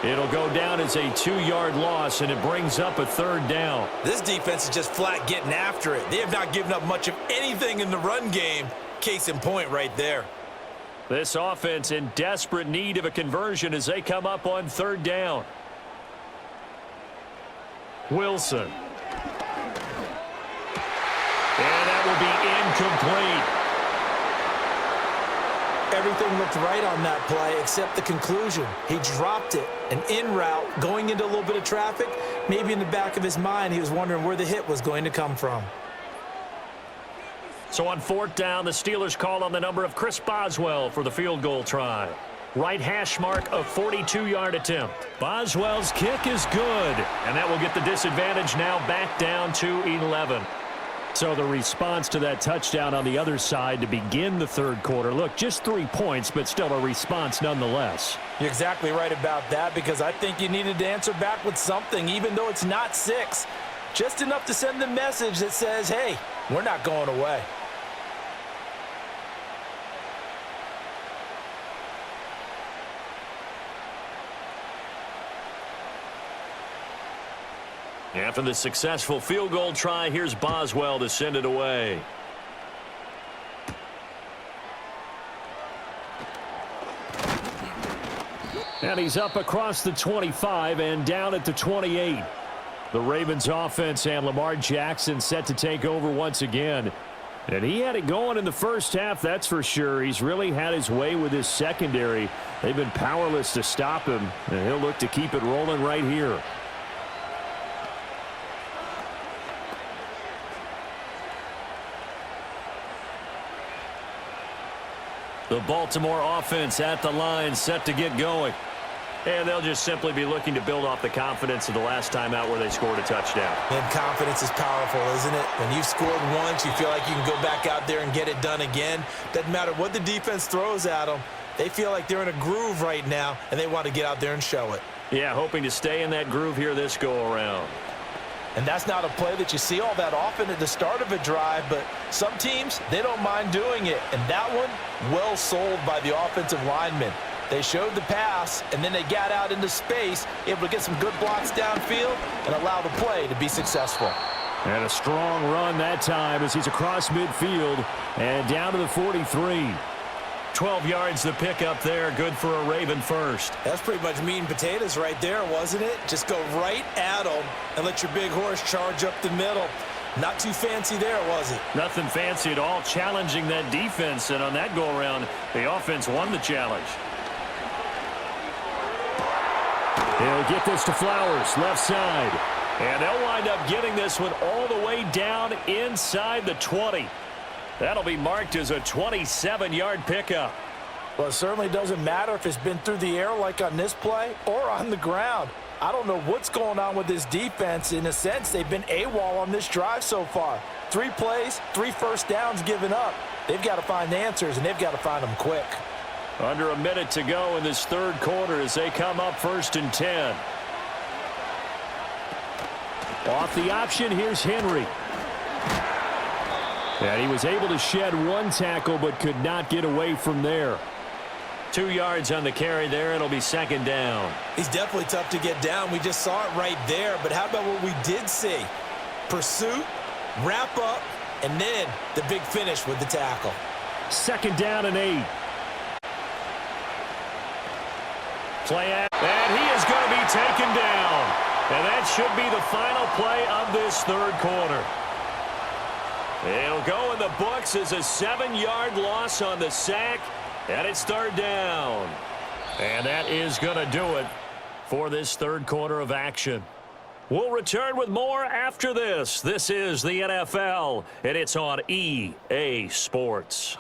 It'll go down as a 2-yard loss, and it brings up a 3rd down. This defense is just flat getting after it. They have not given up much of anything in the run game. Case in point right there. This offense in desperate need of a conversion as they come up on 3rd down. Wilson. And that will be incomplete. Everything looked right on that play except the conclusion. He dropped it, an in route, going into a little bit of traffic. Maybe in the back of his mind, he was wondering where the hit was going to come from. So on 4th down, the Steelers call on the number of Chris Boswell for the field goal try. Right hash mark, a 42-yard attempt. Boswell's kick is good, and that will get the disadvantage now back down to 11. So the response to that touchdown on the other side to begin the 3rd quarter. Look, just 3 points, but still a response nonetheless. You're exactly right about that, because I think you needed to answer back with something, even though it's not 6. Just enough to send the message that says, hey, we're not going away. After the successful field goal try, here's Boswell to send it away. And he's up across the 25 and down at the 28. The Ravens offense and Lamar Jackson set to take over once again. And he had it going in the 1st half, that's for sure. He's really had his way with his secondary. They've been powerless to stop him, and he'll look to keep it rolling right here. The Baltimore offense at the line, set to get going. And they'll just simply be looking to build off the confidence of the last time out where they scored a touchdown. And confidence is powerful, isn't it? When you've scored once, you feel like you can go back out there and get it done again. Doesn't matter what the defense throws at them. They feel like they're in a groove right now, and they want to get out there and show it. Yeah, hoping to stay in that groove here this go-around. And that's not a play that you see all that often at the start of a drive, but some teams, they don't mind doing it. And that one, well sold by the offensive lineman. They showed the pass, and then they got out into space, able to get some good blocks downfield and allow the play to be successful. And a strong run that time as he's across midfield and down to the 43. 12 yards the pickup there, good for a Raven 1st. That's pretty much meat and potatoes right there, wasn't it? Just go right at them and let your big horse charge up the middle. Not too fancy there, was it? Nothing fancy at all, challenging that defense, and on that go-around, the offense won the challenge. He'll get this to Flowers, left side. And they'll wind up getting this one all the way down inside the 20. That'll be marked as a 27-yard pickup. Well, it certainly doesn't matter if it's been through the air like on this play or on the ground. I don't know what's going on with this defense. In a sense, they've been AWOL on this drive so far. 3 plays, 3 first downs given up. They've got to find answers, and they've got to find them quick. Under a minute to go in this 3rd quarter as they come up 1st and 10. Off the option, here's Henry. And he was able to shed 1 tackle but could not get away from there. 2 yards on the carry there. It'll be second down. He's definitely tough to get down. We just saw it right there. But how about what we did see? Pursuit, wrap up, and then the big finish with the tackle. Second down and 8. Play at, and he is going to be taken down. And that should be the final play of this third quarter. It'll go in the books as a 7-yard loss on the sack, and it's third down. And that is going to do it for this third quarter of action. We'll return with more after this. This is the NFL, and it's on EA Sports.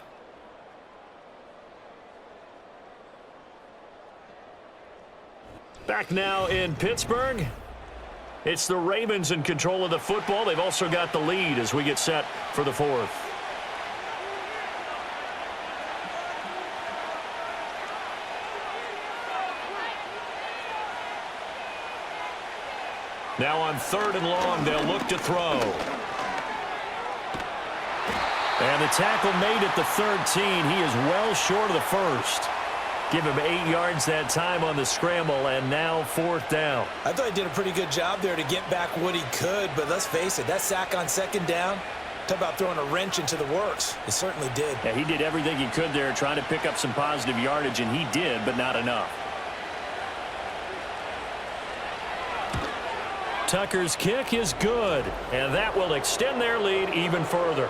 Back now in Pittsburgh. It's the Ravens in control of the football. They've also got the lead as we get set for the fourth. Now on third and long, they'll look to throw. And the tackle made at the 13. He is well short of the first. Give him 8 yards that time on the scramble, and now fourth down. I thought he did a pretty good job there to get back what he could, but let's face it, that sack on second down, talk about throwing a wrench into the works. It certainly did. Yeah, he did everything he could there trying to pick up some positive yardage, and he did, but not enough. Tucker's kick is good, and that will extend their lead even further.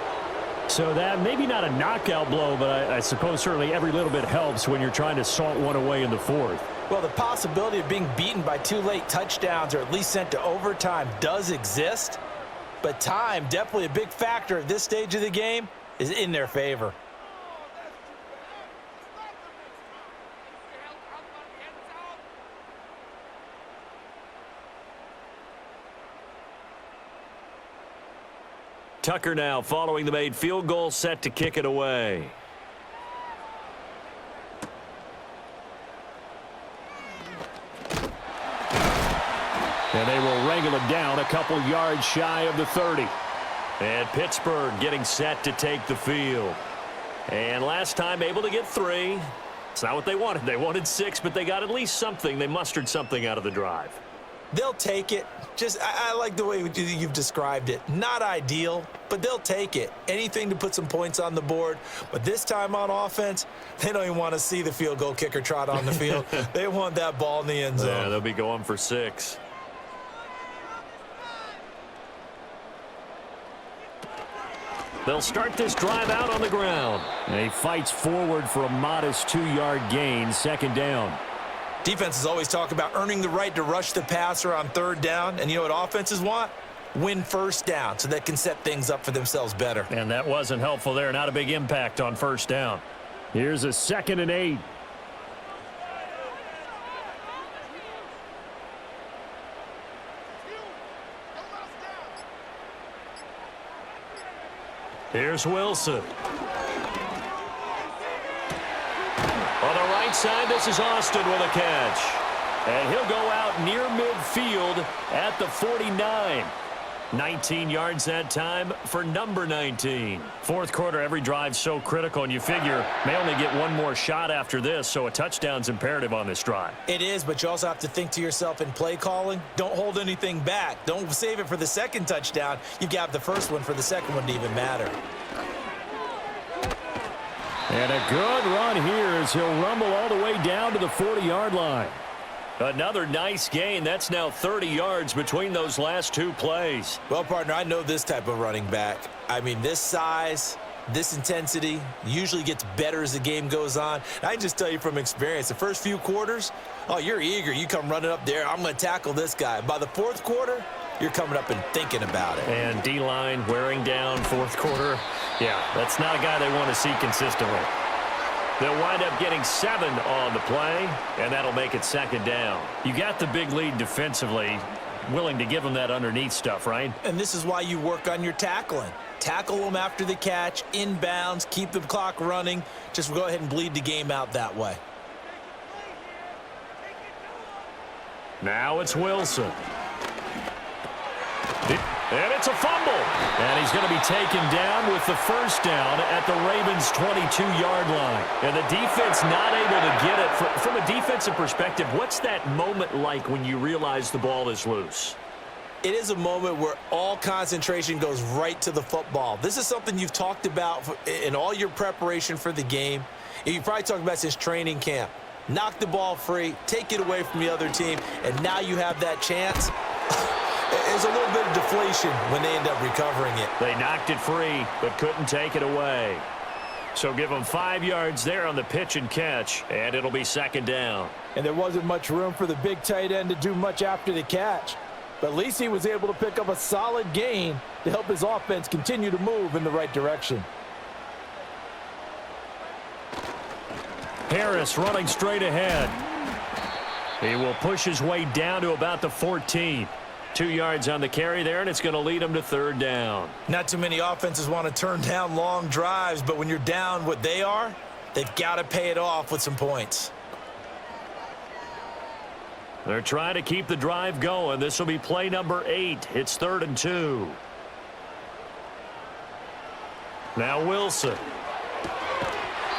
So that maybe not a knockout blow, but I suppose certainly every little bit helps when you're trying to salt one away in the fourth. Well, the possibility of being beaten by 2 late touchdowns or at least sent to overtime does exist, but time, definitely a big factor at this stage of the game, is in their favor. Tucker now following the made field goal, set to kick it away. And they will wrangle it down a couple yards shy of the 30. And Pittsburgh getting set to take the field. And last time able to get 3. It's not what they wanted. They wanted 6, but they got at least something. They mustered something out of the drive. They'll take it. I like the way you've described it. Not ideal, but they'll take it. Anything to put some points on the board. But this time on offense, they don't even want to see the field goal kicker trot on the field. They want that ball in the end zone. Yeah, they'll be going for 6. They'll start this drive out on the ground. And he fights forward for a modest 2-yard gain, second down. Defenses always talk about earning the right to rush the passer on third down. And you know what offenses want? Win first down so they can set things up for themselves better. And that wasn't helpful there. Not a big impact on first down. Here's a second and 8. Here's Wilson. On the right side, this is Austin with a catch. And he'll go out near midfield at the 49. 19 yards that time for number 19. Fourth quarter, every drive so critical, and you figure may only get one more shot after this, so a touchdown's imperative on this drive. It is, but you also have to think to yourself in play calling, don't hold anything back. Don't save it for the second touchdown. You got the first one for the second one to even matter. And a good run here as he'll rumble all the way down to the 40-yard line. Another nice gain. That's now 30 yards between those last 2 plays. Well, partner, I know this type of running back. I mean, this size, this intensity usually gets better as the game goes on. I can just tell you from experience, the first few quarters, oh, you're eager. You come running up there, I'm going to tackle this guy. By the fourth quarter, you're coming up and thinking about it. And D-line wearing down fourth quarter. Yeah, that's not a guy they want to see consistently. They'll wind up getting 7 on the play, and that'll make it second down. You got the big lead defensively, willing to give them that underneath stuff, right? And this is why you work on your tackling. Tackle them after the catch, inbounds, keep the clock running. Just go ahead and bleed the game out that way. Now it's Wilson. And it's a fumble. And he's going to be taken down with the first down at the Ravens' 22-yard line. And the defense not able to get it. From a defensive perspective, what's that moment like when you realize the ball is loose? It is a moment where all concentration goes right to the football. This is something you've talked about in all your preparation for the game. You probably talked about since training camp. Knock the ball free, take it away from the other team, and now you have that chance. There's a little bit of deflation when they end up recovering it. They knocked it free, but couldn't take it away. So give them 5 yards there on the pitch and catch, and it'll be second down. And there wasn't much room for the big tight end to do much after the catch. But at least he was able to pick up a solid gain to help his offense continue to move in the right direction. Harris running straight ahead. He will push his way down to about the 14. 2 yards on the carry there, and it's going to lead him to third down. Not too many offenses want to turn down long drives, but when you're down what they are, they've got to pay it off with some points. They're trying to keep the drive going. This will be play number 8. It's 3rd and 2. Now Wilson.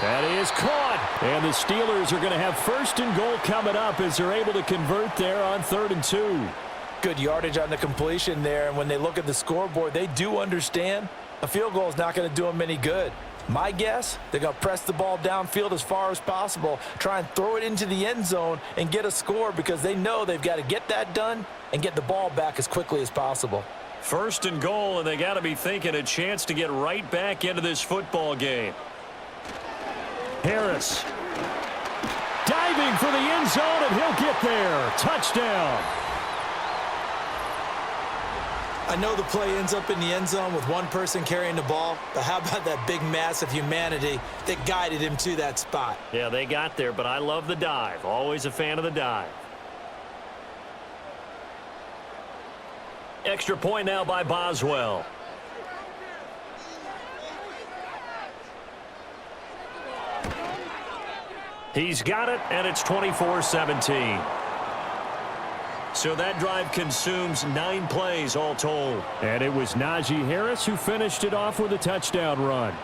That is caught. And the Steelers are going to have 1st and goal coming up as they're able to convert there on 3rd and 2. Good yardage on the completion there, and when they look at the scoreboard, they do understand a field goal is not going to do them any good. My guess, they're going to press the ball downfield as far as possible, try and throw it into the end zone and get a score because they know they've got to get that done and get the ball back as quickly as possible. 1st and goal, and they got to be thinking a chance to get right back into this football game. Harris diving for the end zone, and he'll get there. Touchdown. I know the play ends up in the end zone with one person carrying the ball, but how about that big mass of humanity that guided him to that spot? Yeah, they got there, but I love the dive. Always a fan of the dive. Extra point now by Boswell. He's got it, and it's 24-17. So that drive consumes 9 plays all told. And it was Najee Harris who finished it off with a touchdown run.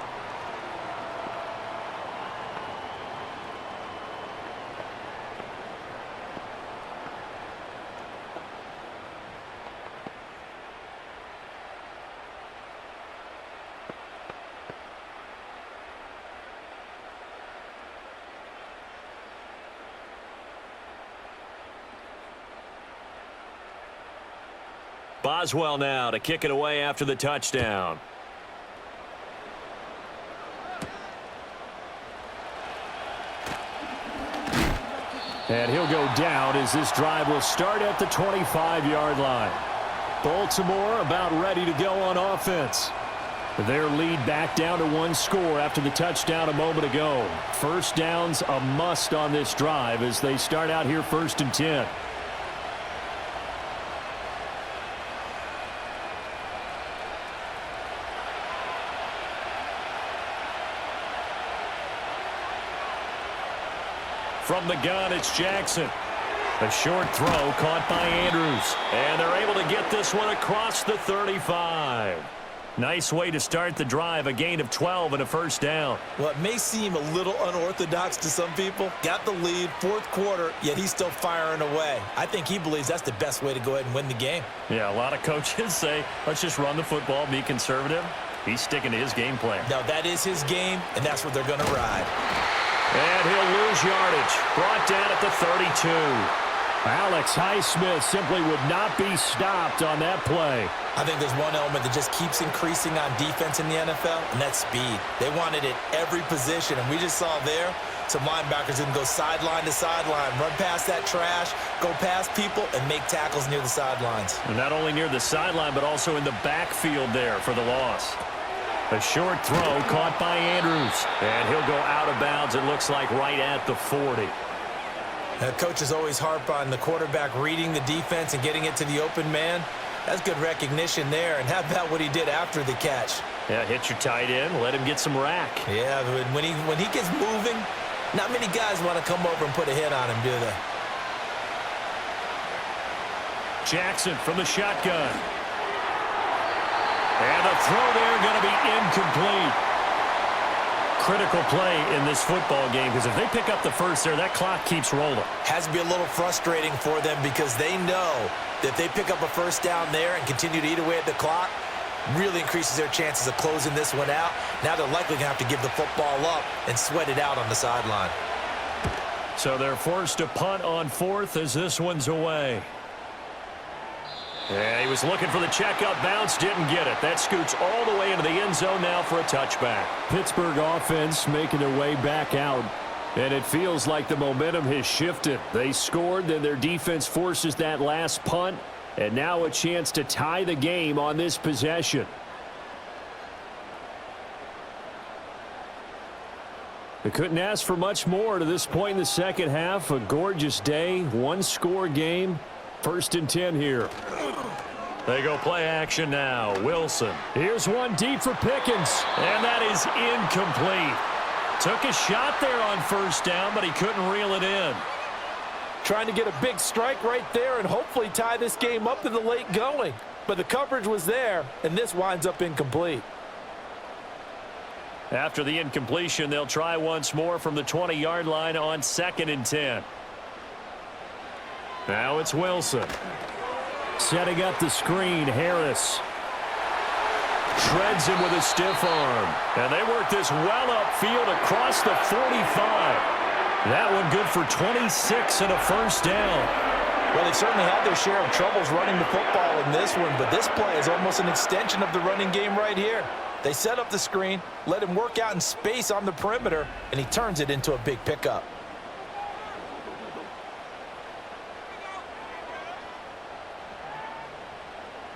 Boswell now to kick it away after the touchdown. And he'll go down as this drive will start at the 25-yard line. Baltimore about ready to go on offense. Their lead back down to 1 score after the touchdown a moment ago. First down's a must on this drive as they start out here 1st and 10. From the gun, it's Jackson. A short throw caught by Andrews. And they're able to get this one across the 35. Nice way to start the drive, a gain of 12 and a first down. Well, it may seem a little unorthodox to some people. Got the lead, 4th quarter, yet he's still firing away. I think he believes that's the best way to go ahead and win the game. Yeah, a lot of coaches say, let's just run the football, be conservative. He's sticking to his game plan. Now, that is his game, and that's what they're going to ride. And he'll lose yardage. Brought down at the 32. Alex Highsmith simply would not be stopped on that play. I think there's one element that just keeps increasing on defense in the NFL, and that's speed. They want it at every position, and we just saw there some linebackers who can go sideline to sideline, run past that trash, go past people, and make tackles near the sidelines. And not only near the sideline, but also in the backfield there for the loss. A short throw caught by Andrews. And he'll go out of bounds, it looks like, right at the 40. Coaches always harp on the quarterback reading the defense and getting it to the open man. That's good recognition there. And how about what he did after the catch? Yeah, hit your tight end, let him get some rack. Yeah, when he gets moving, not many guys want to come over and put a hit on him, do they? Jackson from the shotgun. And the throw there going to be incomplete. Critical play in this football game, because if they pick up the first there, that clock keeps rolling. Has to be a little frustrating for them because they know that if they pick up a first down there and continue to eat away at the clock, really increases their chances of closing this one out. Now they're likely going to have to give the football up and sweat it out on the sideline. So they're forced to punt on fourth as this one's away. Yeah, he was looking for the checkup bounce, didn't get it. That scoots all the way into the end zone now for a touchback. Pittsburgh offense making their way back out. And it feels like the momentum has shifted. They scored, then their defense forces that last punt. And now a chance to tie the game on this possession. They couldn't ask for much more to this point in the second half. A gorgeous day, one-score game. 1st and 10 here. They go play action now. Wilson. Here's one deep for Pickens. And that is incomplete. Took a shot there on first down, but he couldn't reel it in. Trying to get a big strike right there and hopefully tie this game up in the late going. But the coverage was there, and this winds up incomplete. After the incompletion, they'll try once more from the 20-yard line on 2nd and 10. Now it's Wilson. Setting up the screen, Harris. Shreds him with a stiff arm. And they work this well upfield across the 45. That one good for 26 and a first down. Well, they certainly had their share of troubles running the football in this one, but this play is almost an extension of the running game right here. They set up the screen, let him work out in space on the perimeter, and he turns it into a big pickup.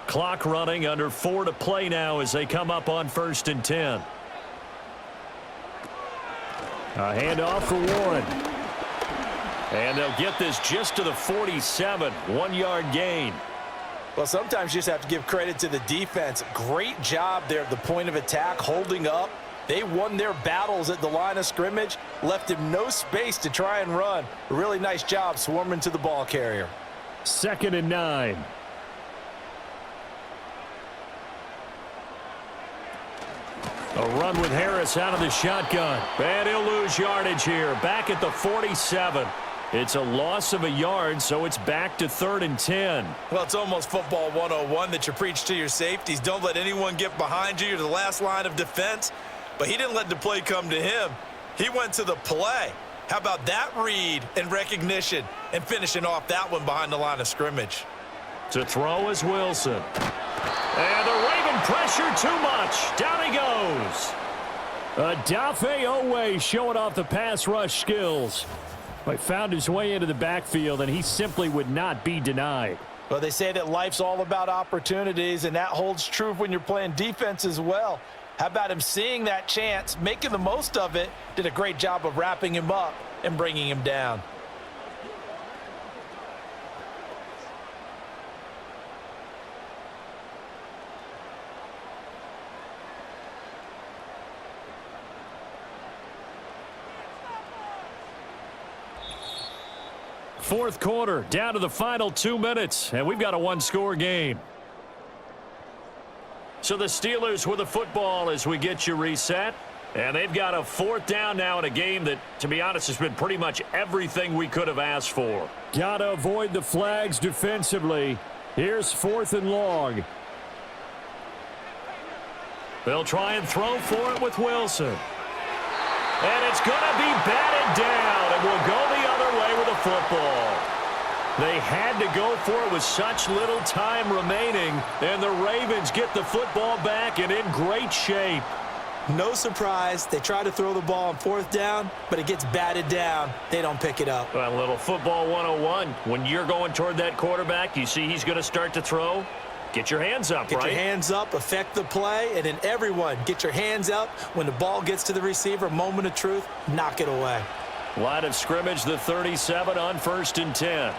Clock running, under 4 to play now as they come up on 1st and 10. A handoff for Warren. And they'll get this just to the 47, 1-yard gain. Well, sometimes you just have to give credit to the defense. Great job there at the point of attack, holding up. They won their battles at the line of scrimmage, left him no space to try and run. A really nice job swarming to the ball carrier. 2nd and 9. A run with Harris out of the shotgun. And he'll lose yardage here. Back at the 47. It's a loss of a yard, so it's back to 3rd and 10. Well, it's almost football 101 that you preach to your safeties. Don't let anyone get behind you. You're the last line of defense. But he didn't let the play come to him. He went to the play. How about that read and recognition and finishing off that one behind the line of scrimmage? To throw is Wilson. And the Raven pressure too much. Down he goes. Adafe Owe showing off the pass rush skills. He found his way into the backfield, and he simply would not be denied. Well, they say that life's all about opportunities, and that holds true when you're playing defense as well. How about him seeing that chance, making the most of it, did a great job of wrapping him up and bringing him down. Fourth quarter, down to the final 2 minutes, and we've got a one-score game. So the Steelers with the football as we get you reset. And they've got a 4th down now in a game that, to be honest, has been pretty much everything we could have asked for. Got to avoid the flags defensively. Here's 4th and long. They'll try and throw for it with Wilson. And it's going to be batted down, and we'll go the other way with the football. They had to go for it with such little time remaining, and the Ravens get the football back and in great shape. No surprise, they try to throw the ball on 4th down, but it gets batted down. They don't pick it up. Well, a little football 101. When you're going toward that quarterback, you see he's going to start to throw. Get your hands up, Get your hands up, affect the play, and then everyone get your hands up. When the ball gets to the receiver, moment of truth, knock it away. Line of scrimmage, the 37 on 1st and 10.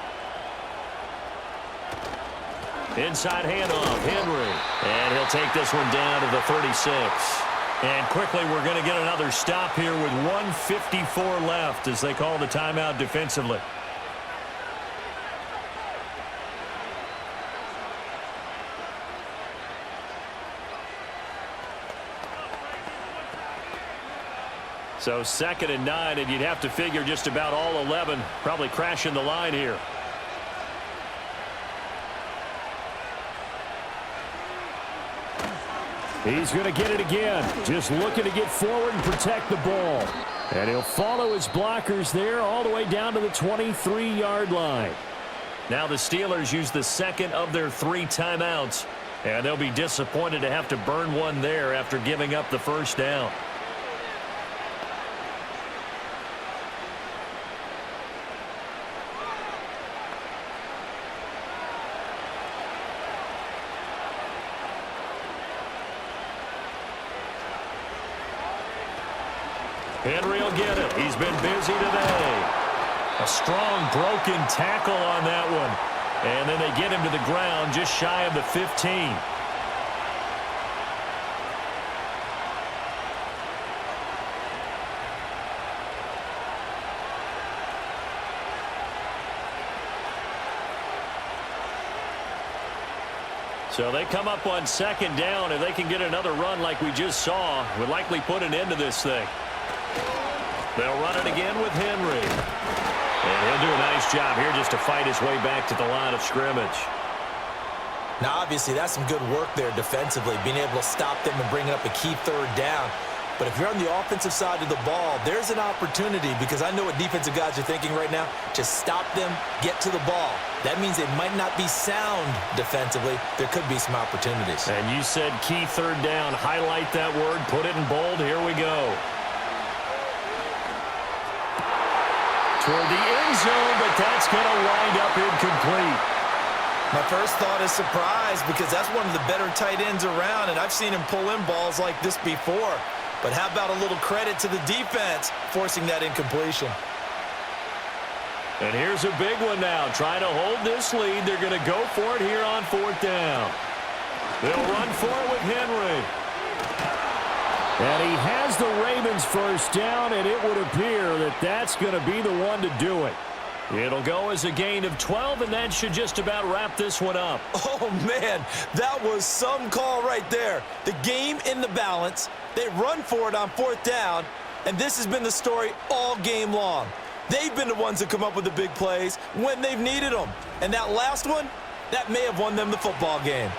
Inside handoff, Henry. And he'll take this one down to the 36. And quickly, we're going to get another stop here with 1:54 left as they call the timeout defensively. So 2nd and 9, and you'd have to figure just about all 11 probably crashing the line here. He's going to get it again. Just looking to get forward and protect the ball. And he'll follow his blockers there all the way down to the 23-yard line. Now the Steelers use the 2nd of their 3 timeouts. And they'll be disappointed to have to burn one there after giving up the 1st down. Henry will get it. He's been busy today. A strong broken tackle on that one. And then they get him to the ground just shy of the 15. So they come up on 2nd down. If they can get another run like we just saw, would likely put an end to this thing. They'll run it again with Henry. And he'll do a nice job here just to fight his way back to the line of scrimmage. Now, obviously, that's some good work there defensively, being able to stop them and bring up a key 3rd down. But if you're on the offensive side of the ball, there's an opportunity, because I know what defensive guys are thinking right now. Just stop them, get to the ball. That means they might not be sound defensively. There could be some opportunities. And you said key 3rd down. Highlight that word. Put it in bold. Here we go. Toward the end zone, but that's going to wind up incomplete. My first thought is surprise, because that's one of the better tight ends around, and I've seen him pull in balls like this before. But how about a little credit to the defense forcing that incompletion? And here's a big one now. Trying to hold this lead. They're going to go for it here on 4th down. They'll run for it with Henry. And he has the Ravens 1st down, and it would appear that that's going to be the one to do it. It'll go as a gain of 12, and that should just about wrap this one up. Oh, man, that was some call right there. The game in the balance. They run for it on 4th down, and this has been the story all game long. They've been the ones that come up with the big plays when they've needed them. And that last one, that may have won them the football game.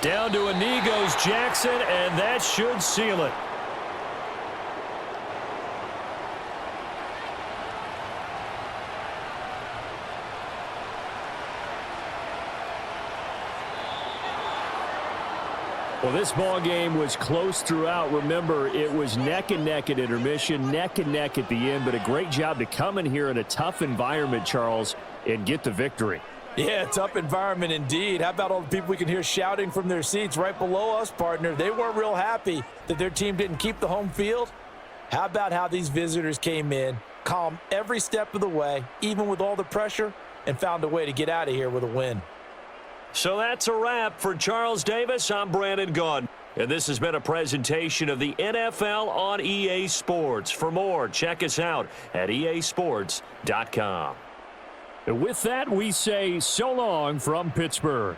Down to a knee goes Jackson, and that should seal it. Well, this ball game was close throughout. Remember, it was neck and neck at intermission, neck and neck at the end, but a great job to come in here in a tough environment, Charles, and get the victory. Yeah, tough environment indeed. How about all the people we can hear shouting from their seats right below us, partner? They weren't real happy that their team didn't keep the home field. How about how these visitors came in, calm every step of the way, even with all the pressure, and found a way to get out of here with a win. So that's a wrap for Charles Davis. I'm Brandon Gaudin, and this has been a presentation of the NFL on EA Sports. For more, check us out at easports.com. And with that, we say so long from Pittsburgh.